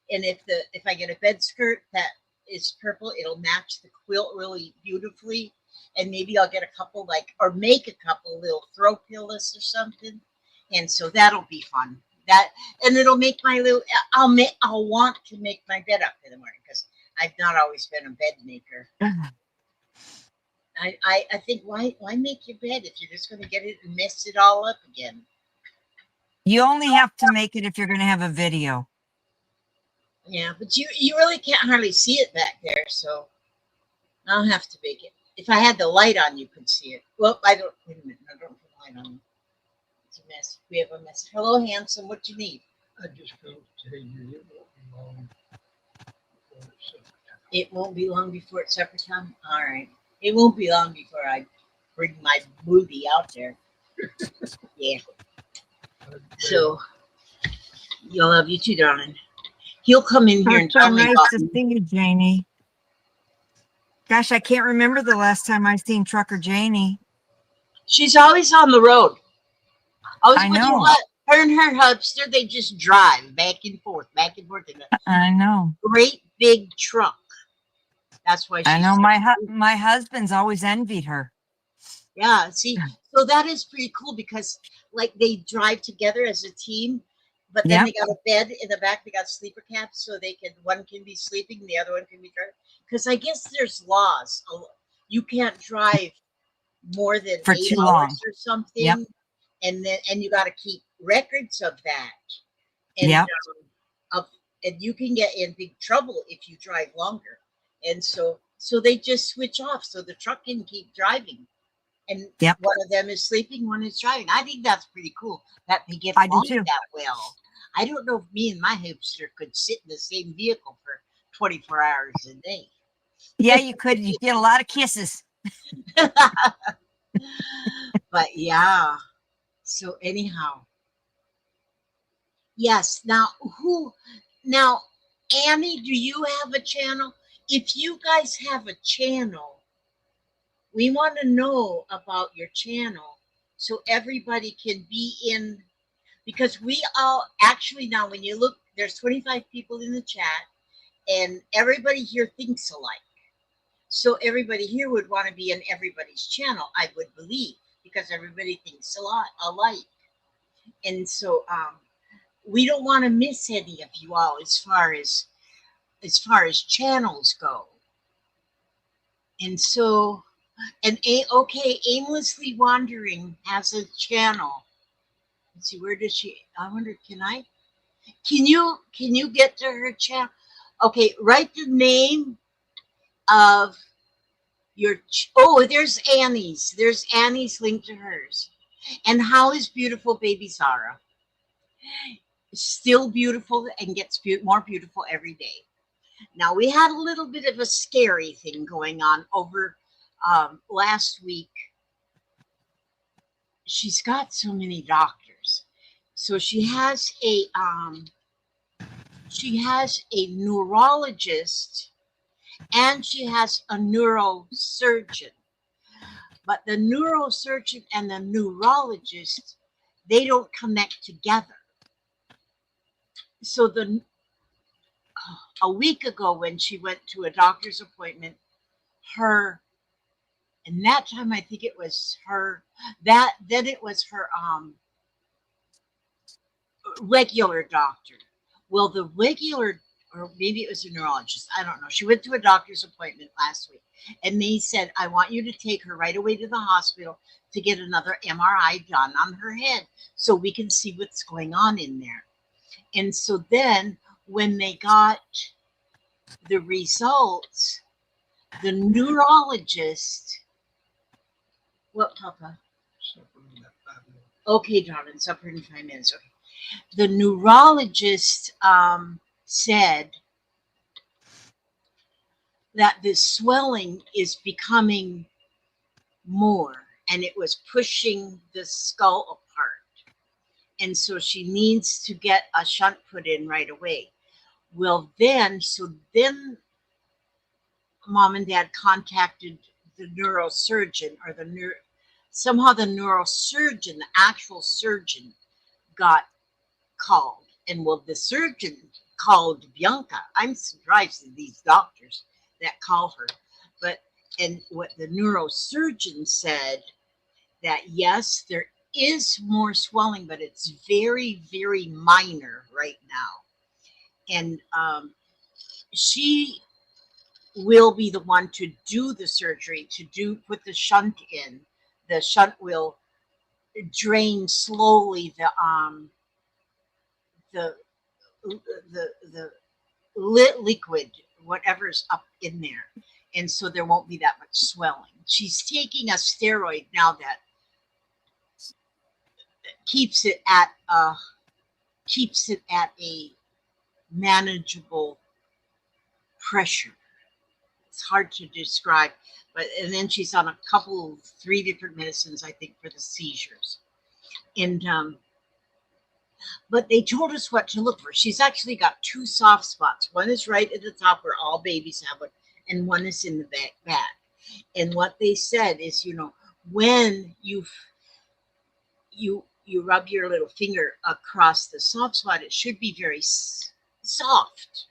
and if I get a bed skirt that is purple, it'll match the quilt really beautifully. And maybe I'll get a couple like, or make a couple little throw pillows or something. And so that'll be fun. That and it'll make my little. I'll want to make my bed up in the morning because I've not always been a bed maker. I think why make your bed if you're just going to get it and mess it all up again? You only have to make it if you're going to have a video. Yeah, but you really can't hardly see it back there, so I'll have to make it. If I had the light on, you could see it. Well, I don't. Wait a minute, I don't put the light on. It's a mess. We have a mess. Hello, handsome. What do you need? I just go to tell you it won't be long before it's supper time. It won't be long before it's supper time. All right. It won't be long before I bring my booty out there. Yeah. So you'll love you too, darling. He'll come in here Oh, and so tell me nice about to me. see you, Janie. Gosh, I can't remember the last time I seen Trucker Janie. She's always on the road. Always, I well, you know know. what? Her and her hubster, they just drive back and forth in a I know. great big truck. That's why I she's know. so cool. My husband's always envied her. Yeah, see, so that is pretty cool because like they drive together as a team, but then Yep. they got a bed in the back, they got sleeper cabs so they can one can be sleeping, the other one can be driving. Because I guess there's laws. You can't drive more than For 8 too long. hours or Yep. something, and you got to keep records of that. And Yep. of and you can get in big trouble if you drive longer. And so they just switch off so the truck can keep driving. And Yep. one of them is sleeping, one is driving. I think that's pretty cool that they get I do along too. that well. I don't know if me and my hipster could sit in the same vehicle for 24 hours a day. Yeah, you could. You get a lot of kisses. But yeah. So anyhow, yes. Now, Annie, do you have a channel? If you guys have a channel, we want to know about your channel so everybody can be in because we all actually now when you look there's 25 people in the chat and everybody here thinks alike. So everybody here would want to be in everybody's channel, I would believe, because everybody thinks a lot alike. And so we don't want to miss any of you all as far as channels go. And so okay, aimlessly wandering has a channel. Let's see, where does she? I wonder, can you get to her channel? Okay, write the name of your. Oh, there's Annie's. There's Annie's link to hers. And how is beautiful baby Zara? Still beautiful and gets more beautiful every day. Now we had a little bit of a scary thing going on over last week. She's got so many doctors, so she has a neurologist and she has a neurosurgeon. But the neurosurgeon and the neurologist, they don't connect together. So a week ago when she went to a doctor's appointment, her, and that time I think it was her, that then it was her regular doctor. Well, the regular, or maybe it was a neurologist, I don't know. She went to a doctor's appointment last week and they said, I want you to take her right away to the hospital to get another MRI done on her head so we can see what's going on in there. And so then when they got the results, the neurologist, what, Papa? Suffering in that 5 minutes. Okay, darling, supper in 5 minutes. Okay. The neurologist said that the swelling is becoming more and it was pushing the skull apart. And so she needs to get a shunt put in right away. Well, then, so then mom and dad contacted the neurosurgeon or somehow the neurosurgeon, the actual surgeon, got called. And well, the surgeon called Bianca. I'm surprised at these doctors that call her. But, and what the neurosurgeon said that yes, there is more swelling, but it's very, very minor right now. And she will be the one to do the surgery, put the shunt in. The shunt will drain slowly the the liquid, whatever's up in there, and so there won't be that much swelling. She's taking a steroid now that keeps it at a manageable pressure. It's hard to describe, but and then she's on a couple, 3 different medicines, I think, for the seizures. And but they told us what to look for. She's actually got 2 soft spots. One is right at the top where all babies have it, and one is in the back. And what they said is, you know, when you rub your little finger across the soft spot, it should be very soft.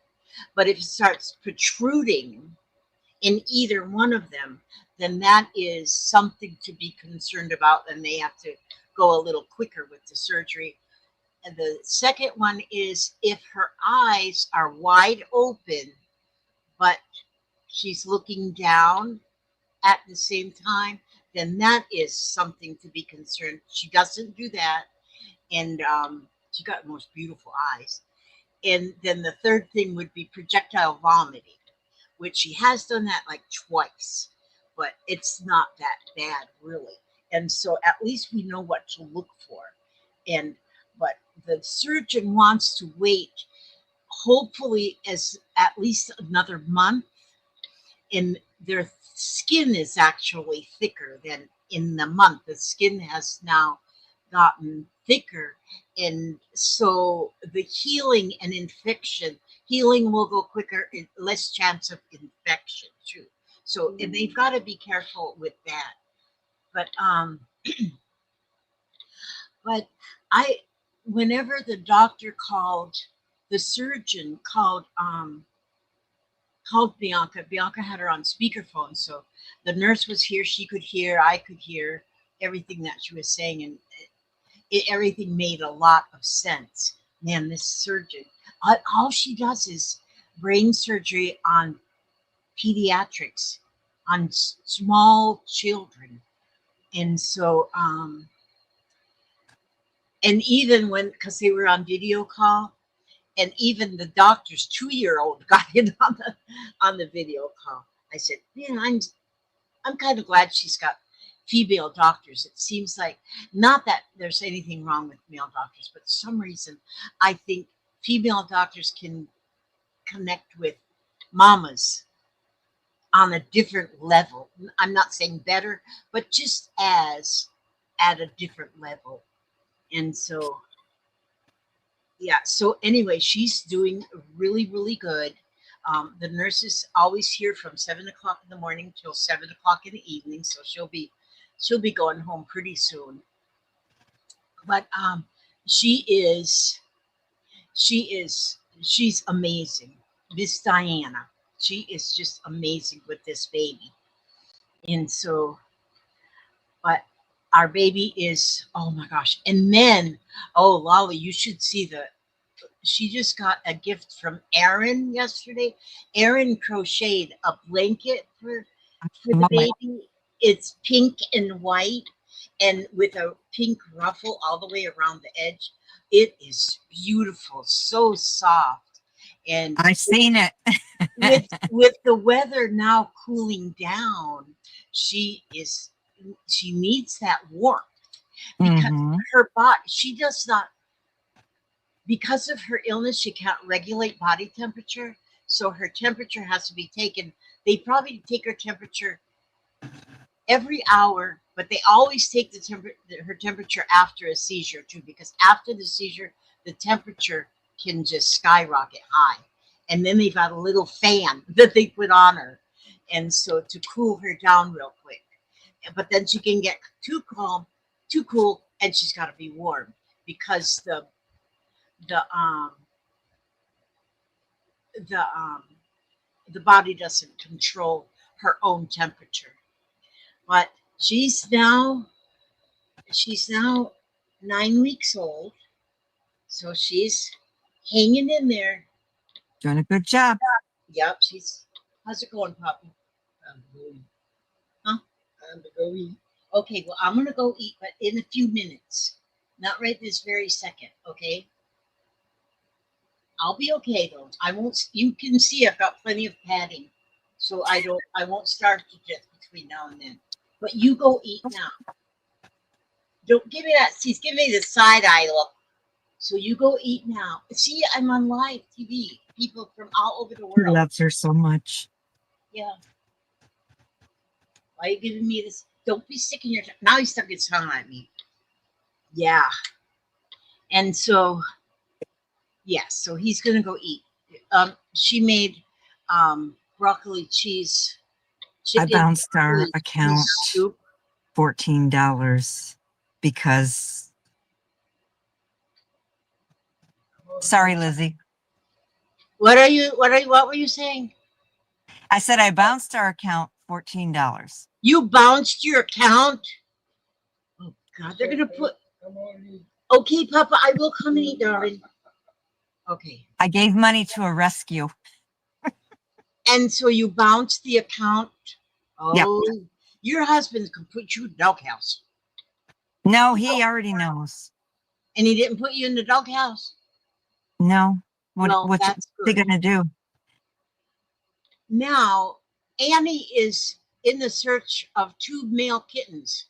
But if it starts protruding in either one of them, then that is something to be concerned about, and they have to go a little quicker with the surgery. And the second one is if her eyes are wide open, but she's looking down at the same time, then that is something to be concerned. She doesn't do that, and she got the most beautiful eyes. And then the third thing would be projectile vomiting, which she has done that like twice, but it's not that bad really. And so at least we know what to look for. And but the surgeon wants to wait, hopefully, as at least another month. And their skin is actually thicker than in the month. The skin has now gotten thicker, and so the healing and healing will go quicker and less chance of infection too. So and they've got to be careful with that. But but I, whenever the doctor called, the surgeon called Bianca. Bianca had her on speakerphone, so the nurse was here. She could hear. I could hear everything that she was saying, and everything made a lot of sense. Man, this surgeon, all she does is brain surgery on pediatrics, on small children, and so and even when, because they were on video call, and even the doctor's 2-year-old got in on the video call. I said, man, I'm kind of glad she's got female doctors. It seems like, not that there's anything wrong with male doctors, but for some reason I think female doctors can connect with mamas on a different level. I'm not saying better, but just as at a different level. And so yeah, so anyway, she's doing really, really good. The nurse is always here from 7 o'clock in the morning till 7 o'clock in the evening, so she'll be going home pretty soon. But she's amazing. Miss Diana. She is just amazing with this baby. And so, but our baby is, oh my gosh. And then, oh, Lolly, you should see she just got a gift from Erin yesterday. Erin crocheted a blanket for the Moment. baby. It's pink and white and with a pink ruffle all the way around the edge. It is beautiful, so soft. And I've seen it. with the weather now cooling down, she is she needs that warmth because Hmm. her body, she does not, because of her illness, she can't regulate body temperature. So her temperature has to be taken. They probably take her temperature every hour, but they always take her temperature after a seizure too, because after the seizure, the temperature can just skyrocket high. And then they've got a little fan that they put on her. And so to cool her down real quick. But then she can get too calm, too cool, and she's got to be warm because the um the um the body doesn't control her own temperature. But she's now 9 weeks old, so she's hanging in there. Doing a good job. Yep, she's. How's it going, Papa? Time to go eat. Huh? Time to go eat. Okay, well, I'm gonna go eat, but in a few minutes, not right this very second. Okay, I'll be okay though. I won't. You can see I've got plenty of padding, so I don't. I won't starve to death between now and then. But you go eat now. Don't give me that. She's giving me the side eye look. So you go eat now. See, I'm on live TV. People from all over the He world. loves her so much. Yeah. Why are you giving me this? Don't be sticking your tongue. Now he stuck his tongue at me. Yeah. And so, yeah, so he's gonna go eat. She made broccoli cheese I chicken bounced our broccoli account cheese soup. $14 because, sorry, Lizzie. What were you saying? I said I bounced our account $14. You bounced your account? Oh God, they're gonna put. Come on, eat. Okay, Papa, I will come and eat, darling. Okay. I gave money to a rescue. And so you bounced the account. Yep. Oh, your husband can put you in the doghouse. No, he already knows. And he didn't put you in the doghouse? No. Well, What's that's he good. gonna do? Now, Annie is in the search of 2 male kittens.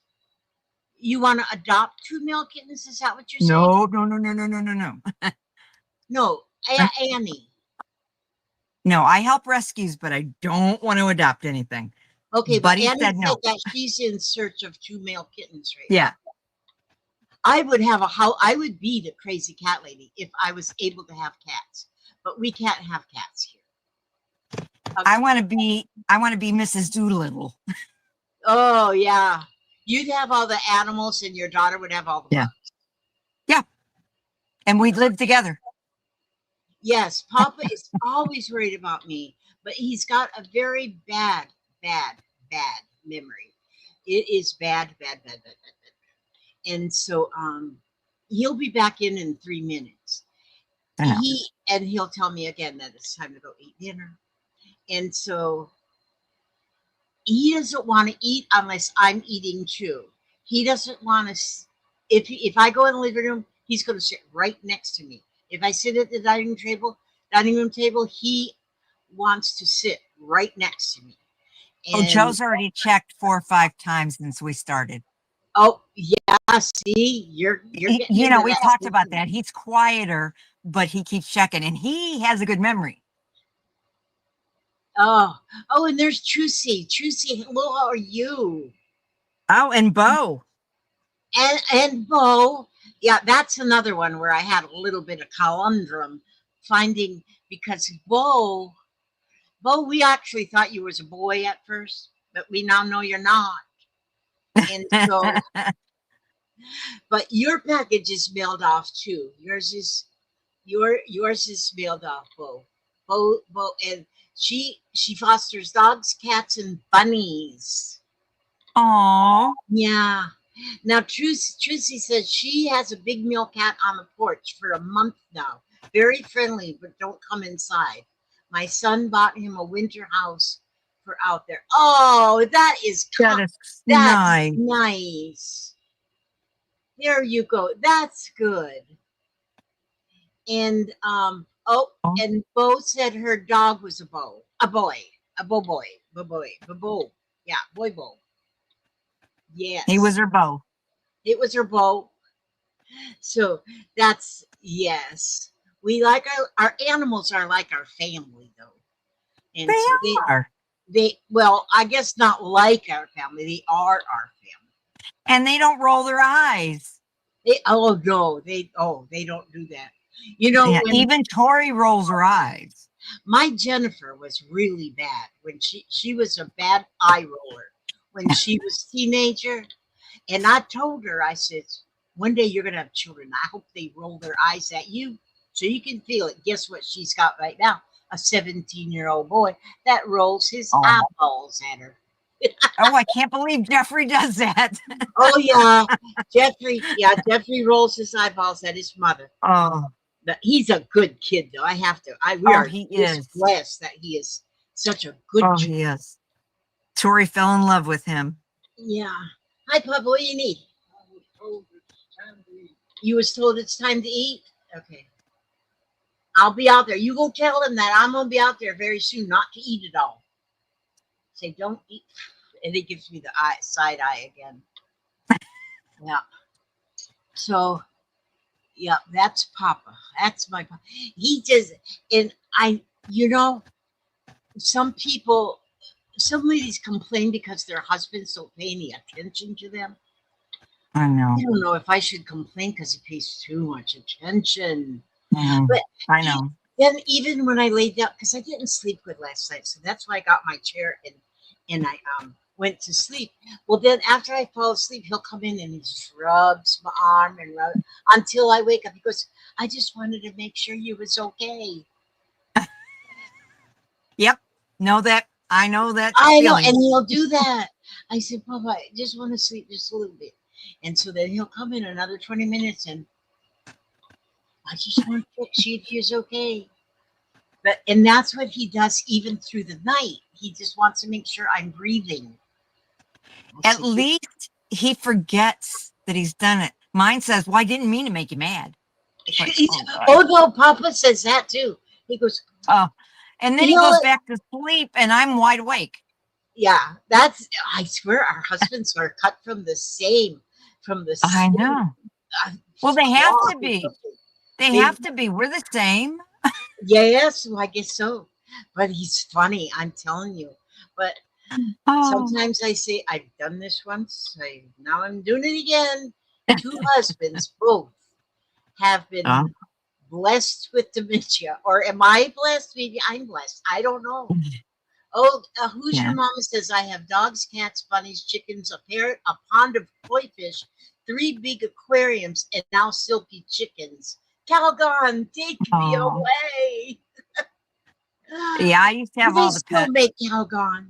You want to adopt 2 male kittens? Is that what you're saying? No, no, no, no, no, no, no, no. No, Annie. No, I help rescues, but I don't want to adopt anything. Okay, Buddy but Annie said no. said that she's in search of 2 male kittens right Yeah. now. I would have a house. I would be the crazy cat lady if I was able to have cats, but we can't have cats here. I want to be Mrs. Doolittle. Oh yeah, you'd have all the animals, and your daughter would have all the Yeah. bugs. Yeah. And we'd live together. Yes, Papa is always worried about me, but he's got a very bad memory. It is bad, bad, bad, bad, bad, bad. And so he'll be back in 3 minutes. I know. He'll tell me again that it's time to go eat dinner. And so he doesn't want to eat unless I'm eating too. He doesn't want to. If I go in the living room, he's going to sit right next to me. If I sit at the dining room table, he wants to sit right next to me. Oh, Joe's already checked 4 or 5 times since we started. Oh yeah, see, you're getting You know, into we that talked too. about that. He's quieter, but he keeps checking, and he has a good memory. Oh, and there's Trucy. Trucy, hello, how are you? Oh, and Bo. And Bo, yeah, that's another one where I had a little bit of conundrum finding, because Bo, we actually thought you was a boy at first, but we now know you're not. And so, but your package is mailed off too. Yours is mailed off, Bo. Bo, and she fosters dogs, cats, and bunnies. Oh, Yeah. Now, Trucy says she has a big male cat on the porch for a month now. Very friendly, but don't come inside. My son bought him a winter house for out there. Oh, that is that's nice. nice. There you go. That's good. And Oh, and Bo said her dog was a boy, a bo. Yeah, boy Bo. he was Yes, her beau. it was her Bo. So that's yes. We like our animals are like our family though, They and so are. they well I guess not like our family. They are our family. And they don't roll their eyes. They they don't do that. Yeah, When even Tori rolls her eyes. my Jennifer was really bad when she was a bad eye roller when she was a teenager, and I told her I said one day you're gonna have children. I hope they roll their eyes at you so you can feel it. Guess what she's got right now? A 17-year-old boy that rolls his Oh, eyeballs at her. oh, I can't believe Jeffrey does that. Oh yeah, Jeffrey. Yeah, Jeffrey rolls his eyeballs at his mother. Oh, But he's a good kid, though. I have to. We oh, are he just is. blessed that he is such a good. Oh, he is. Tori fell in love with him. Yeah. Hi, Papa. What do you need? I was told it's time to eat. You was told it's time to eat. Okay. I'll be out there. You go tell him that I'm gonna be out there very soon, not to eat it all. Say don't eat, and he gives me the side eye again. Yeah. So yeah, that's Papa. That's my Papa. He just and I. You know, some people, some ladies complain because their husbands don't pay any attention to them. I know. I don't know if I should complain because he pays too much attention. Mhm. But I know. then even when I laid down, because I didn't sleep good last night, so that's why I got my chair and I went to sleep. Well, then after I fall asleep, he'll come in and he just rubs my arm and rub until I wake up. He goes, "I just wanted to make sure you was okay." Yep. Know that. I know that I know, and feeling. he'll do that. I said, "Papa, I just want to sleep just a little bit," and so then he'll come in another 20 minutes and I just want to see if he's okay. And that's what he does even through the night. He just wants to make sure I'm breathing. I At said, least he forgets that he's done it. Mine says, "Well, I didn't mean to make you mad." It's like, oh God. oh no, Papa says that too. He goes, Oh, and then he he'll, goes back to sleep, and I'm wide awake. yeah, I swear our husbands are cut from the I same know. uh, Well, they have cloth to or be. something. They They, have to be. We're the same. yes, well, I guess so. But he's funny, I'm telling you. But Oh, sometimes I say, I've done this once. Now I'm doing it again. Two husbands, both have oh, been blessed with dementia. Or am I blessed? Maybe I'm blessed. I don't know. Oh, Hoosier yeah. Mama says, I have dogs, cats, bunnies, chickens, a parrot, a pond of koi fish, 3 big aquariums, and now silky chickens. Calgon, take me Oh, away. yeah. I used to Do have they all the still pets. make Calgon?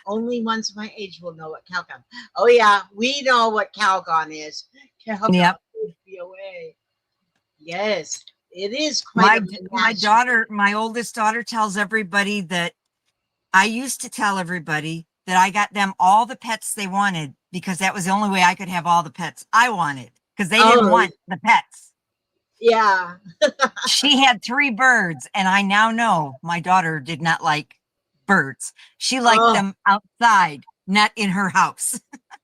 Only ones my age will know what Calgon. Oh yeah, we know what Calgon is. Calgon, Yep. take me away. Yes, it is quite a My menagerie. daughter, my oldest daughter, tells everybody that I used to tell everybody that I got them all the pets they wanted because that was the only way I could have all the pets I wanted because they didn't Oh want the pets. yeah, She had 3 birds, and I now know my daughter did not like birds. She liked oh. them outside, not in her house.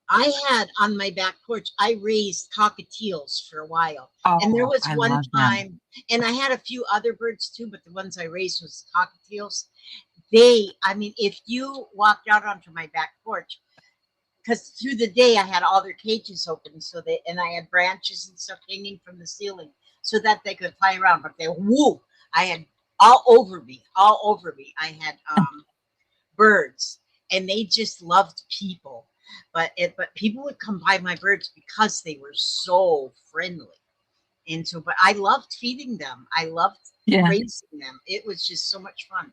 I had on my back porch, I raised cockatiels for a while. And there Oh, was I one love them. time, and I had a few other birds too, but the ones I raised was cockatiels. I mean, if you walked out onto my back porch, because through the day I had all their cages open, and I had branches and stuff hanging from the ceiling so that they could fly around. But I had all over me. I had birds, and they just loved people. But people would come by my birds because they were so friendly. And so, but I loved feeding them. I loved Yeah. raising them. It was just so much fun.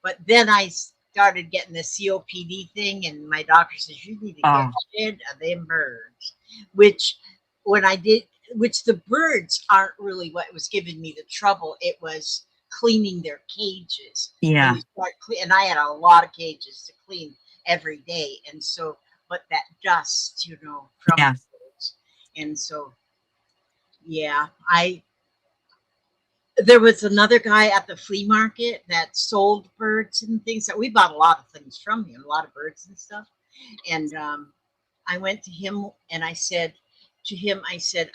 But then I started getting the COPD thing, and my doctor says you need to get Oh, rid of them birds. Which, when I did, which the birds aren't really what was giving me the trouble. It was cleaning their cages. When yeah. you start clean, and I had a lot of cages to clean every day, and so, but that dust, from Yeah. the birds, and so yeah, I there was another guy at the flea market that sold birds and things that we bought a lot of things from him, a lot of birds and stuff. And I went to him and I said,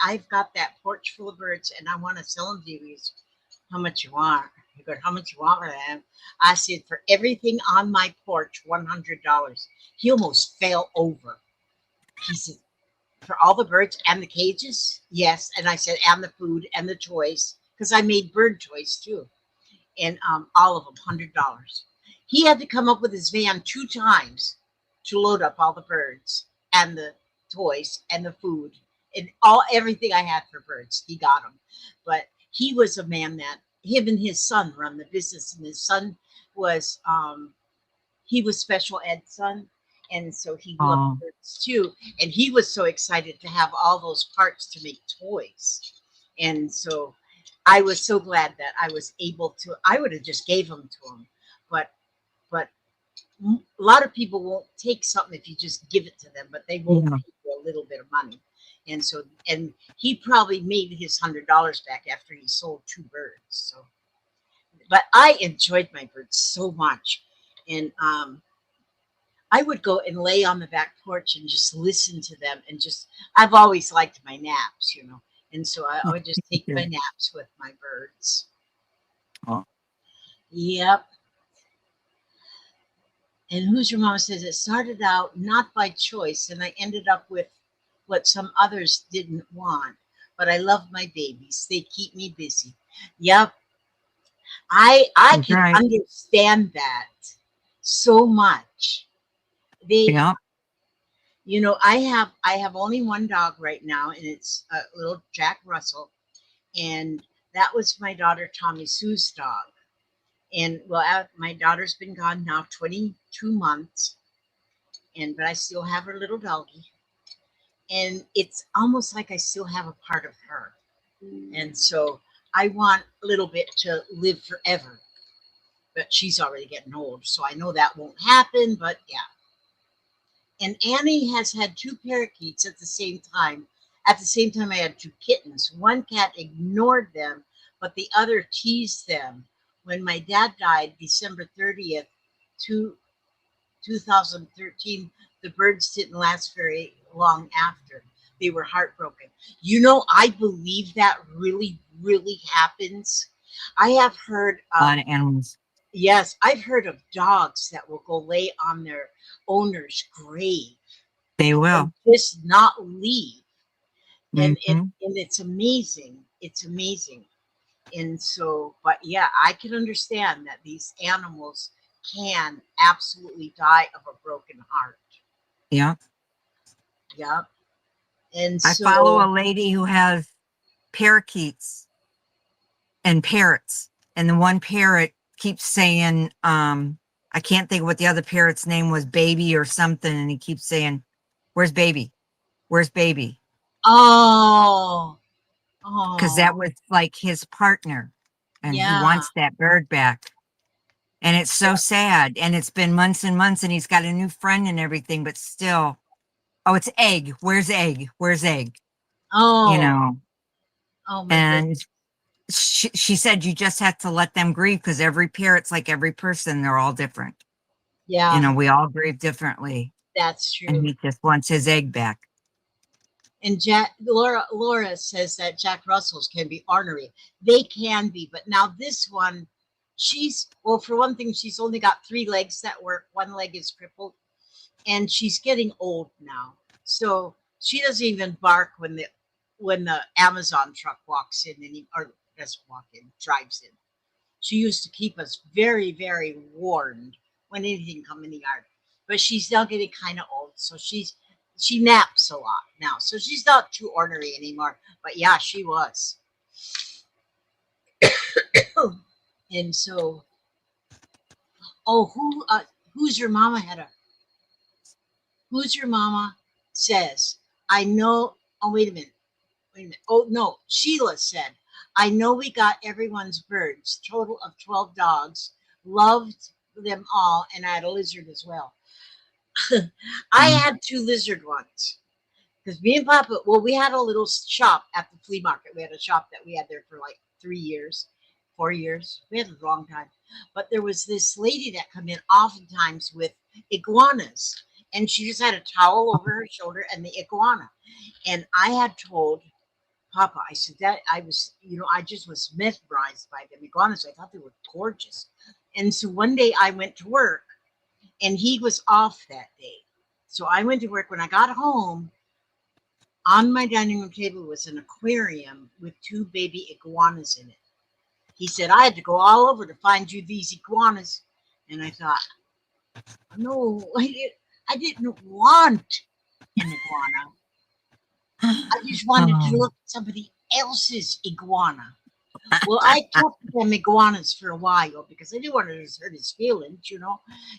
I've got that porch full of birds and I want to sell them to you. He goes, how much you want? He goes, how much you want for them? I said, for everything on my porch, $100. He almost fell over. He said, for all the birds and the cages? Yes. And I said, and the food and the toys, because I made bird toys too. And all of them, $100. He had to come up with his van 2 times to load up all the birds and the toys and the food and everything I had for birds. He got them. But he was a man that him and his son run the business, and his son was he was special ed son, and so he loved Oh, birds too. And he was so excited to have all those parts to make toys. And so I was so glad that I was able to. I would have just gave them to him, but but a lot of people won't take something if you just give it to them, but they will yeah. pay you a little bit of money. And so, and he probably made his $100 back after he sold 2 birds. So, but I enjoyed my birds so much, and I would go and lay on the back porch and just listen to them and just I've always liked my naps. And so I Oh, would just take yeah. my naps with my birds. Oh, Yep. And who's your mama says it started out not by choice, and I ended up with what some others didn't want. But I love my babies. They keep me busy. Yep. I that's can right. understand that so much. They Yeah. I have only one dog right now, and it's a little Jack Russell, and that was my daughter Tommy Sue's dog. And well, my daughter's been gone now 22 months, and but I still have her little doggy, and it's almost like I still have a part of her, and so I want a little bit to live forever. But she's already getting old, so I know that won't happen. But yeah, and Annie has had 2 parakeets at the same time. At the same time, I had 2 kittens. One cat ignored them, but the other teased them. When my dad died, December 30th, 2013, the birds didn't last very long after. They were heartbroken. I believe that really, really happens. I have heard A of, lot of animals. yes, I've heard of dogs that will go lay on their owner's grave They and will. just not leave. And it Hmm. and it's amazing. It's amazing. And so, but yeah, I can understand that these animals can absolutely die of a broken heart. Yeah. Yeah. And I follow so, a lady who has parakeets and parrots, and the one parrot keeps saying, I can't think of what the other parrot's name was, baby or something, and he keeps saying, where's baby? Where's baby? oh, Because oh, that was like his partner, and he yeah, wants that bird back. And it's so yeah. sad. And it's been months and months, and he's got a new friend and everything, but still, oh, it's egg. Where's egg? Where's egg? You Oh, know, oh my and goodness. she said you just have to let them grieve because every parrot's like every person, they're all different. Yeah, We all grieve differently. that's And true. he just wants his egg back. And Laura says that Jack Russells can be ornery. They can be, but now this one, well, for one thing, she's only got 3 legs that work. One leg is crippled, and she's getting old now. So she doesn't even bark when the Amazon truck walks in or doesn't walk in, drives in. She used to keep us very, very warned when anything come in the yard. But she's now getting kind of old, so she naps a lot now. So she's not too ornery anymore. But yeah, she was. And so, oh, who's your mama had a, who's your mama says, I know, oh, wait a minute. Oh, no, Sheila said, I know we got everyone's birds, total of 12 dogs, loved them all, and I had a lizard as well. I had 2 lizard ones. Because me and Papa, well, we had a little shop at the flea market. We had a shop that we had there for like 3 years, 4 years. We had a long time. But there was this lady that come in oftentimes with iguanas. And she just had a towel over her shoulder and the iguana. And I had told Papa, I said that I was, I just was mesmerized by them iguanas. I thought they were gorgeous. And so one day I went to work and he was off that day. So I went to work. When I got home, on my dining room table was an aquarium with 2 baby iguanas in it. He said, I had to go all over to find you these iguanas. And I thought, no, I didn't want an iguana. I just wanted to look at somebody else's iguana. Well, I kept them iguanas for a while because I didn't want to hurt his feelings,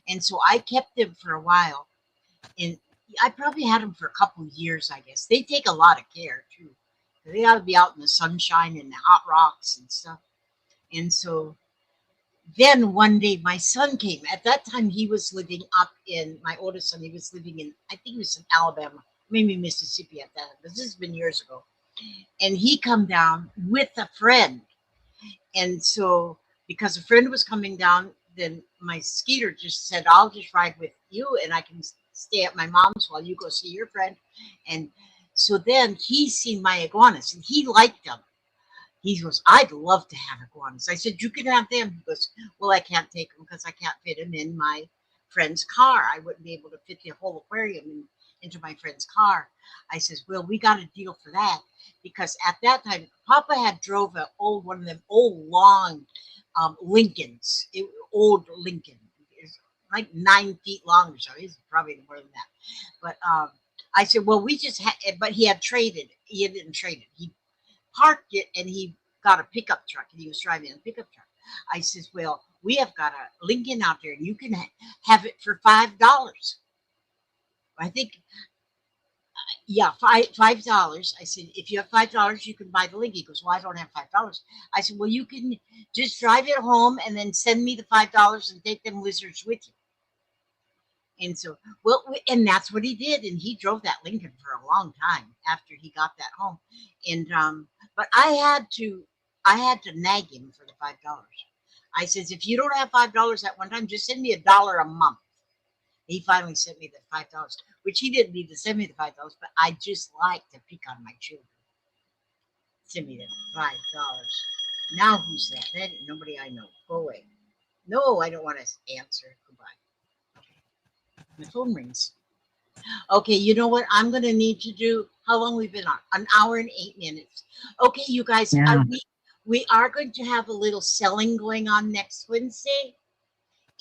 And so I kept them for a while. And I probably had them for a couple of years, I guess. They take a lot of care, too. They got to be out in the sunshine and the hot rocks and stuff. And so then one day my son came. At that time, he was living up in, my oldest son, he was living in, I think he was in Alabama, maybe Mississippi at that time. This has been years ago. And he come down with a friend. And so because a friend was coming down, then my Skeeter just said, I'll just ride with you and I can stay at my mom's while you go see your friend. And so then he seen my iguanas and he liked them. He goes, I'd love to have iguanas. I said, you can have them. He goes, well, I can't take them because I can't fit them in my friend's car. I wouldn't be able to fit the whole aquarium into my friend's car. I says, well, we got a deal for that because at that time, Papa had drove one of them old long Lincolns, old Lincoln. Like 9 feet long or so. He's probably more than that. But I said, well, we just had, but he had traded. He didn't trade it. He parked it and he got a pickup truck and he was driving a pickup truck. I says, well, we have got a Lincoln out there and you can have it for $5. I think, yeah, $5. I said, if you have $5, you can buy the Lincoln. He goes, well, I don't have $5. I said, well, you can just drive it home and then send me the $5 and take them lizards with you. And so, well, and that's what he did. And he drove that Lincoln for a long time after he got that home. And, but I had to nag him for the $5. I says, if you don't have $5 at one time, just send me $1 a month. He finally sent me the $5, which he didn't need to send me the $5, but I just like to pick on my children. Send me the $5. Now who's that? That ain't nobody I know. Go away. No, I don't want to answer. Goodbye. My phone rings. Okay, you know what I'm going to need to do? How long we've been on? An hour and 8 minutes. Okay, you guys, Yeah. we are going to have a little selling going on next Wednesday.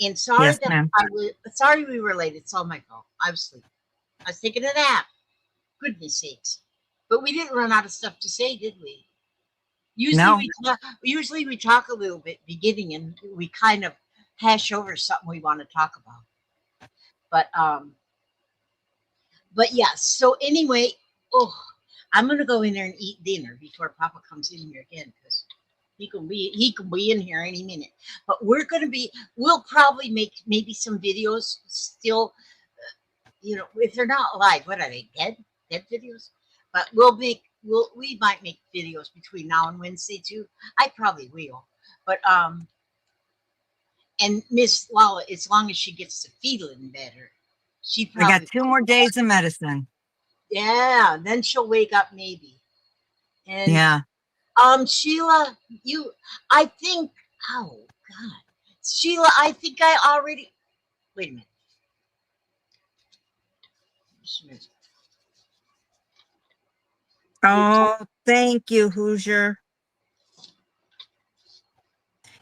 And sorry Yes, that ma'am. sorry we were late. It's all my fault. I was sleeping. I was taking a nap. Goodness sakes. But we didn't run out of stuff to say, did we? Usually No. usually we talk a little bit beginning and we kind of hash over something we want to talk about. But yes, so anyway, I'm gonna go in there and eat dinner before Papa comes in here again because he can be in here any minute. But we'll probably make maybe some videos still, if they're not live, what are they, dead videos? But we might make videos between now and Wednesday too. I probably will. But and Miss Lala, as long as she gets to feeling better, she I got probably 2 more days of medicine. yeah, then she'll wake up maybe. And Yeah. Sheila, I think, oh God, Sheila, I think I already, wait a minute. Oh, thank you, Hoosier.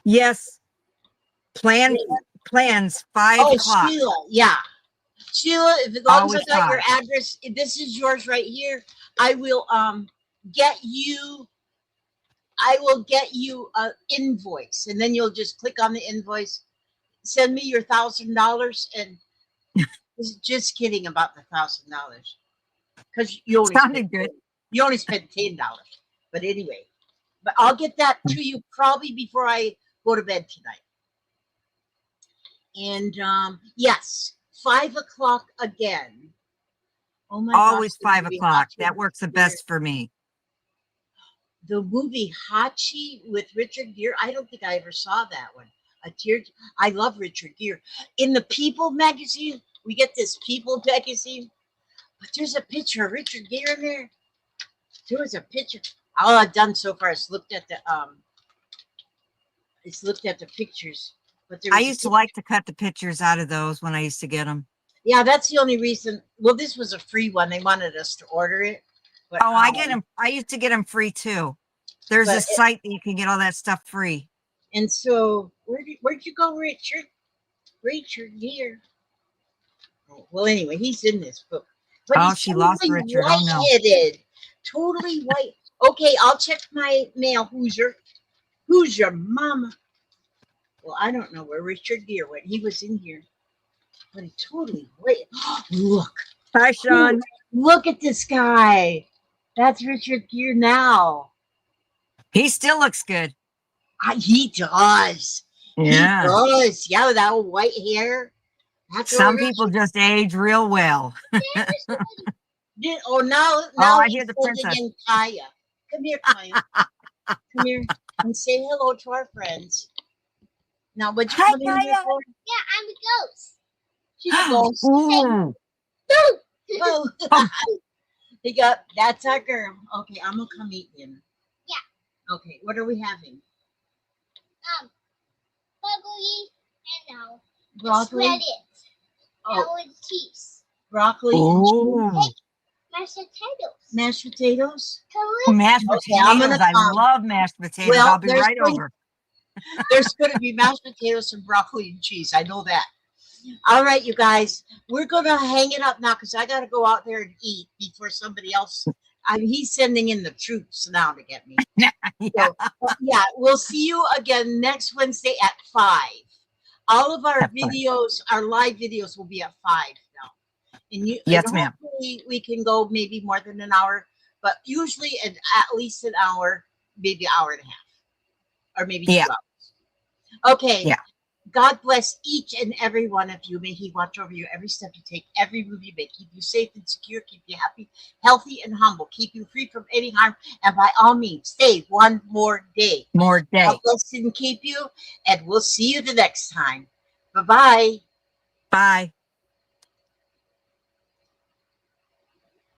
Yes. Plans 5 Oh, o'clock. Sheila, yeah. Sheila, as long as I Always got your 5. address, if this is yours right here, I will get you I will get you an invoice, and then you'll just click on the invoice. Send me your $1,000, and just kidding about the $1,000, because Sounded good. you only spent $10. But anyway, but I'll get that to you probably before I go to bed tonight. And yes, 5 o'clock again. Oh my Always gosh, 5 o'clock. That works the best for me. The movie Hachi with Richard Gere. I don't think I ever saw that one. I love Richard Gere. In the People magazine, we get this People magazine, but there's a picture of Richard Gere in there. There was a picture. All I've done so far is looked at the pictures. But I used to like to cut the pictures out of those when I used to get them. Yeah, that's the only reason. Well, this was a free one. They wanted us to order it. But, oh, I get them. I used to get them free too. There's a site that you can get all that stuff free. And so, where'd you go, Richard? Richard here. Oh, well, anyway, he's in this book. But Oh, he's she lost totally Richard. Oh no. white-headed. Totally white. Okay, I'll check my mail. Who's your mama? Well, I don't know where Richard Gere went. He was in here. But he totally white. Look. Hi, Sean. Look at this guy. That's Richard Gere now. He still looks good. He does. Yeah. He does. Yeah, with that old white hair. Some people just age real well. Now I hear the holding princess. in Kaya. Come here, Kaya. Come here and say hello to our friends. Now, what you Hi, come in here Kaya. for? Yeah, I'm a ghost. She's a ghost. Ooh. Oh. That's our girl. Okay, I'm gonna come eat him. Yeah. Okay, what are we having? Broccoli and now Broccoli. shred it. Oh, Now with cheese. broccoli Ooh. and cheese. Mashed potatoes. Mashed potatoes. Mashed Okay, I'm potatoes. gonna I love mashed potatoes. Well, I'll be there's right going- over. There's going to be mashed potatoes and broccoli and cheese. I know that. All right, you guys, we're going to hang it up now because I got to go out there and eat before somebody else. He's sending in the troops now to get me. Yeah. Yeah, we'll see you again next Wednesday at 5. All of our At 5. videos, our live videos will be at 5 now. Yes, and ma'am. hopefully we can go maybe more than an hour, but usually at least an hour, maybe an hour and a half, or maybe 2 Yeah. hours. Okay. Yeah. God bless each and every one of you. May He watch over you every step you take, every move you make, keep you safe and secure, keep you happy, healthy, and humble, keep you free from any harm, and by all means, stay one more day. More day. God bless and keep you, and we'll see you the next time. Bye-bye. Bye.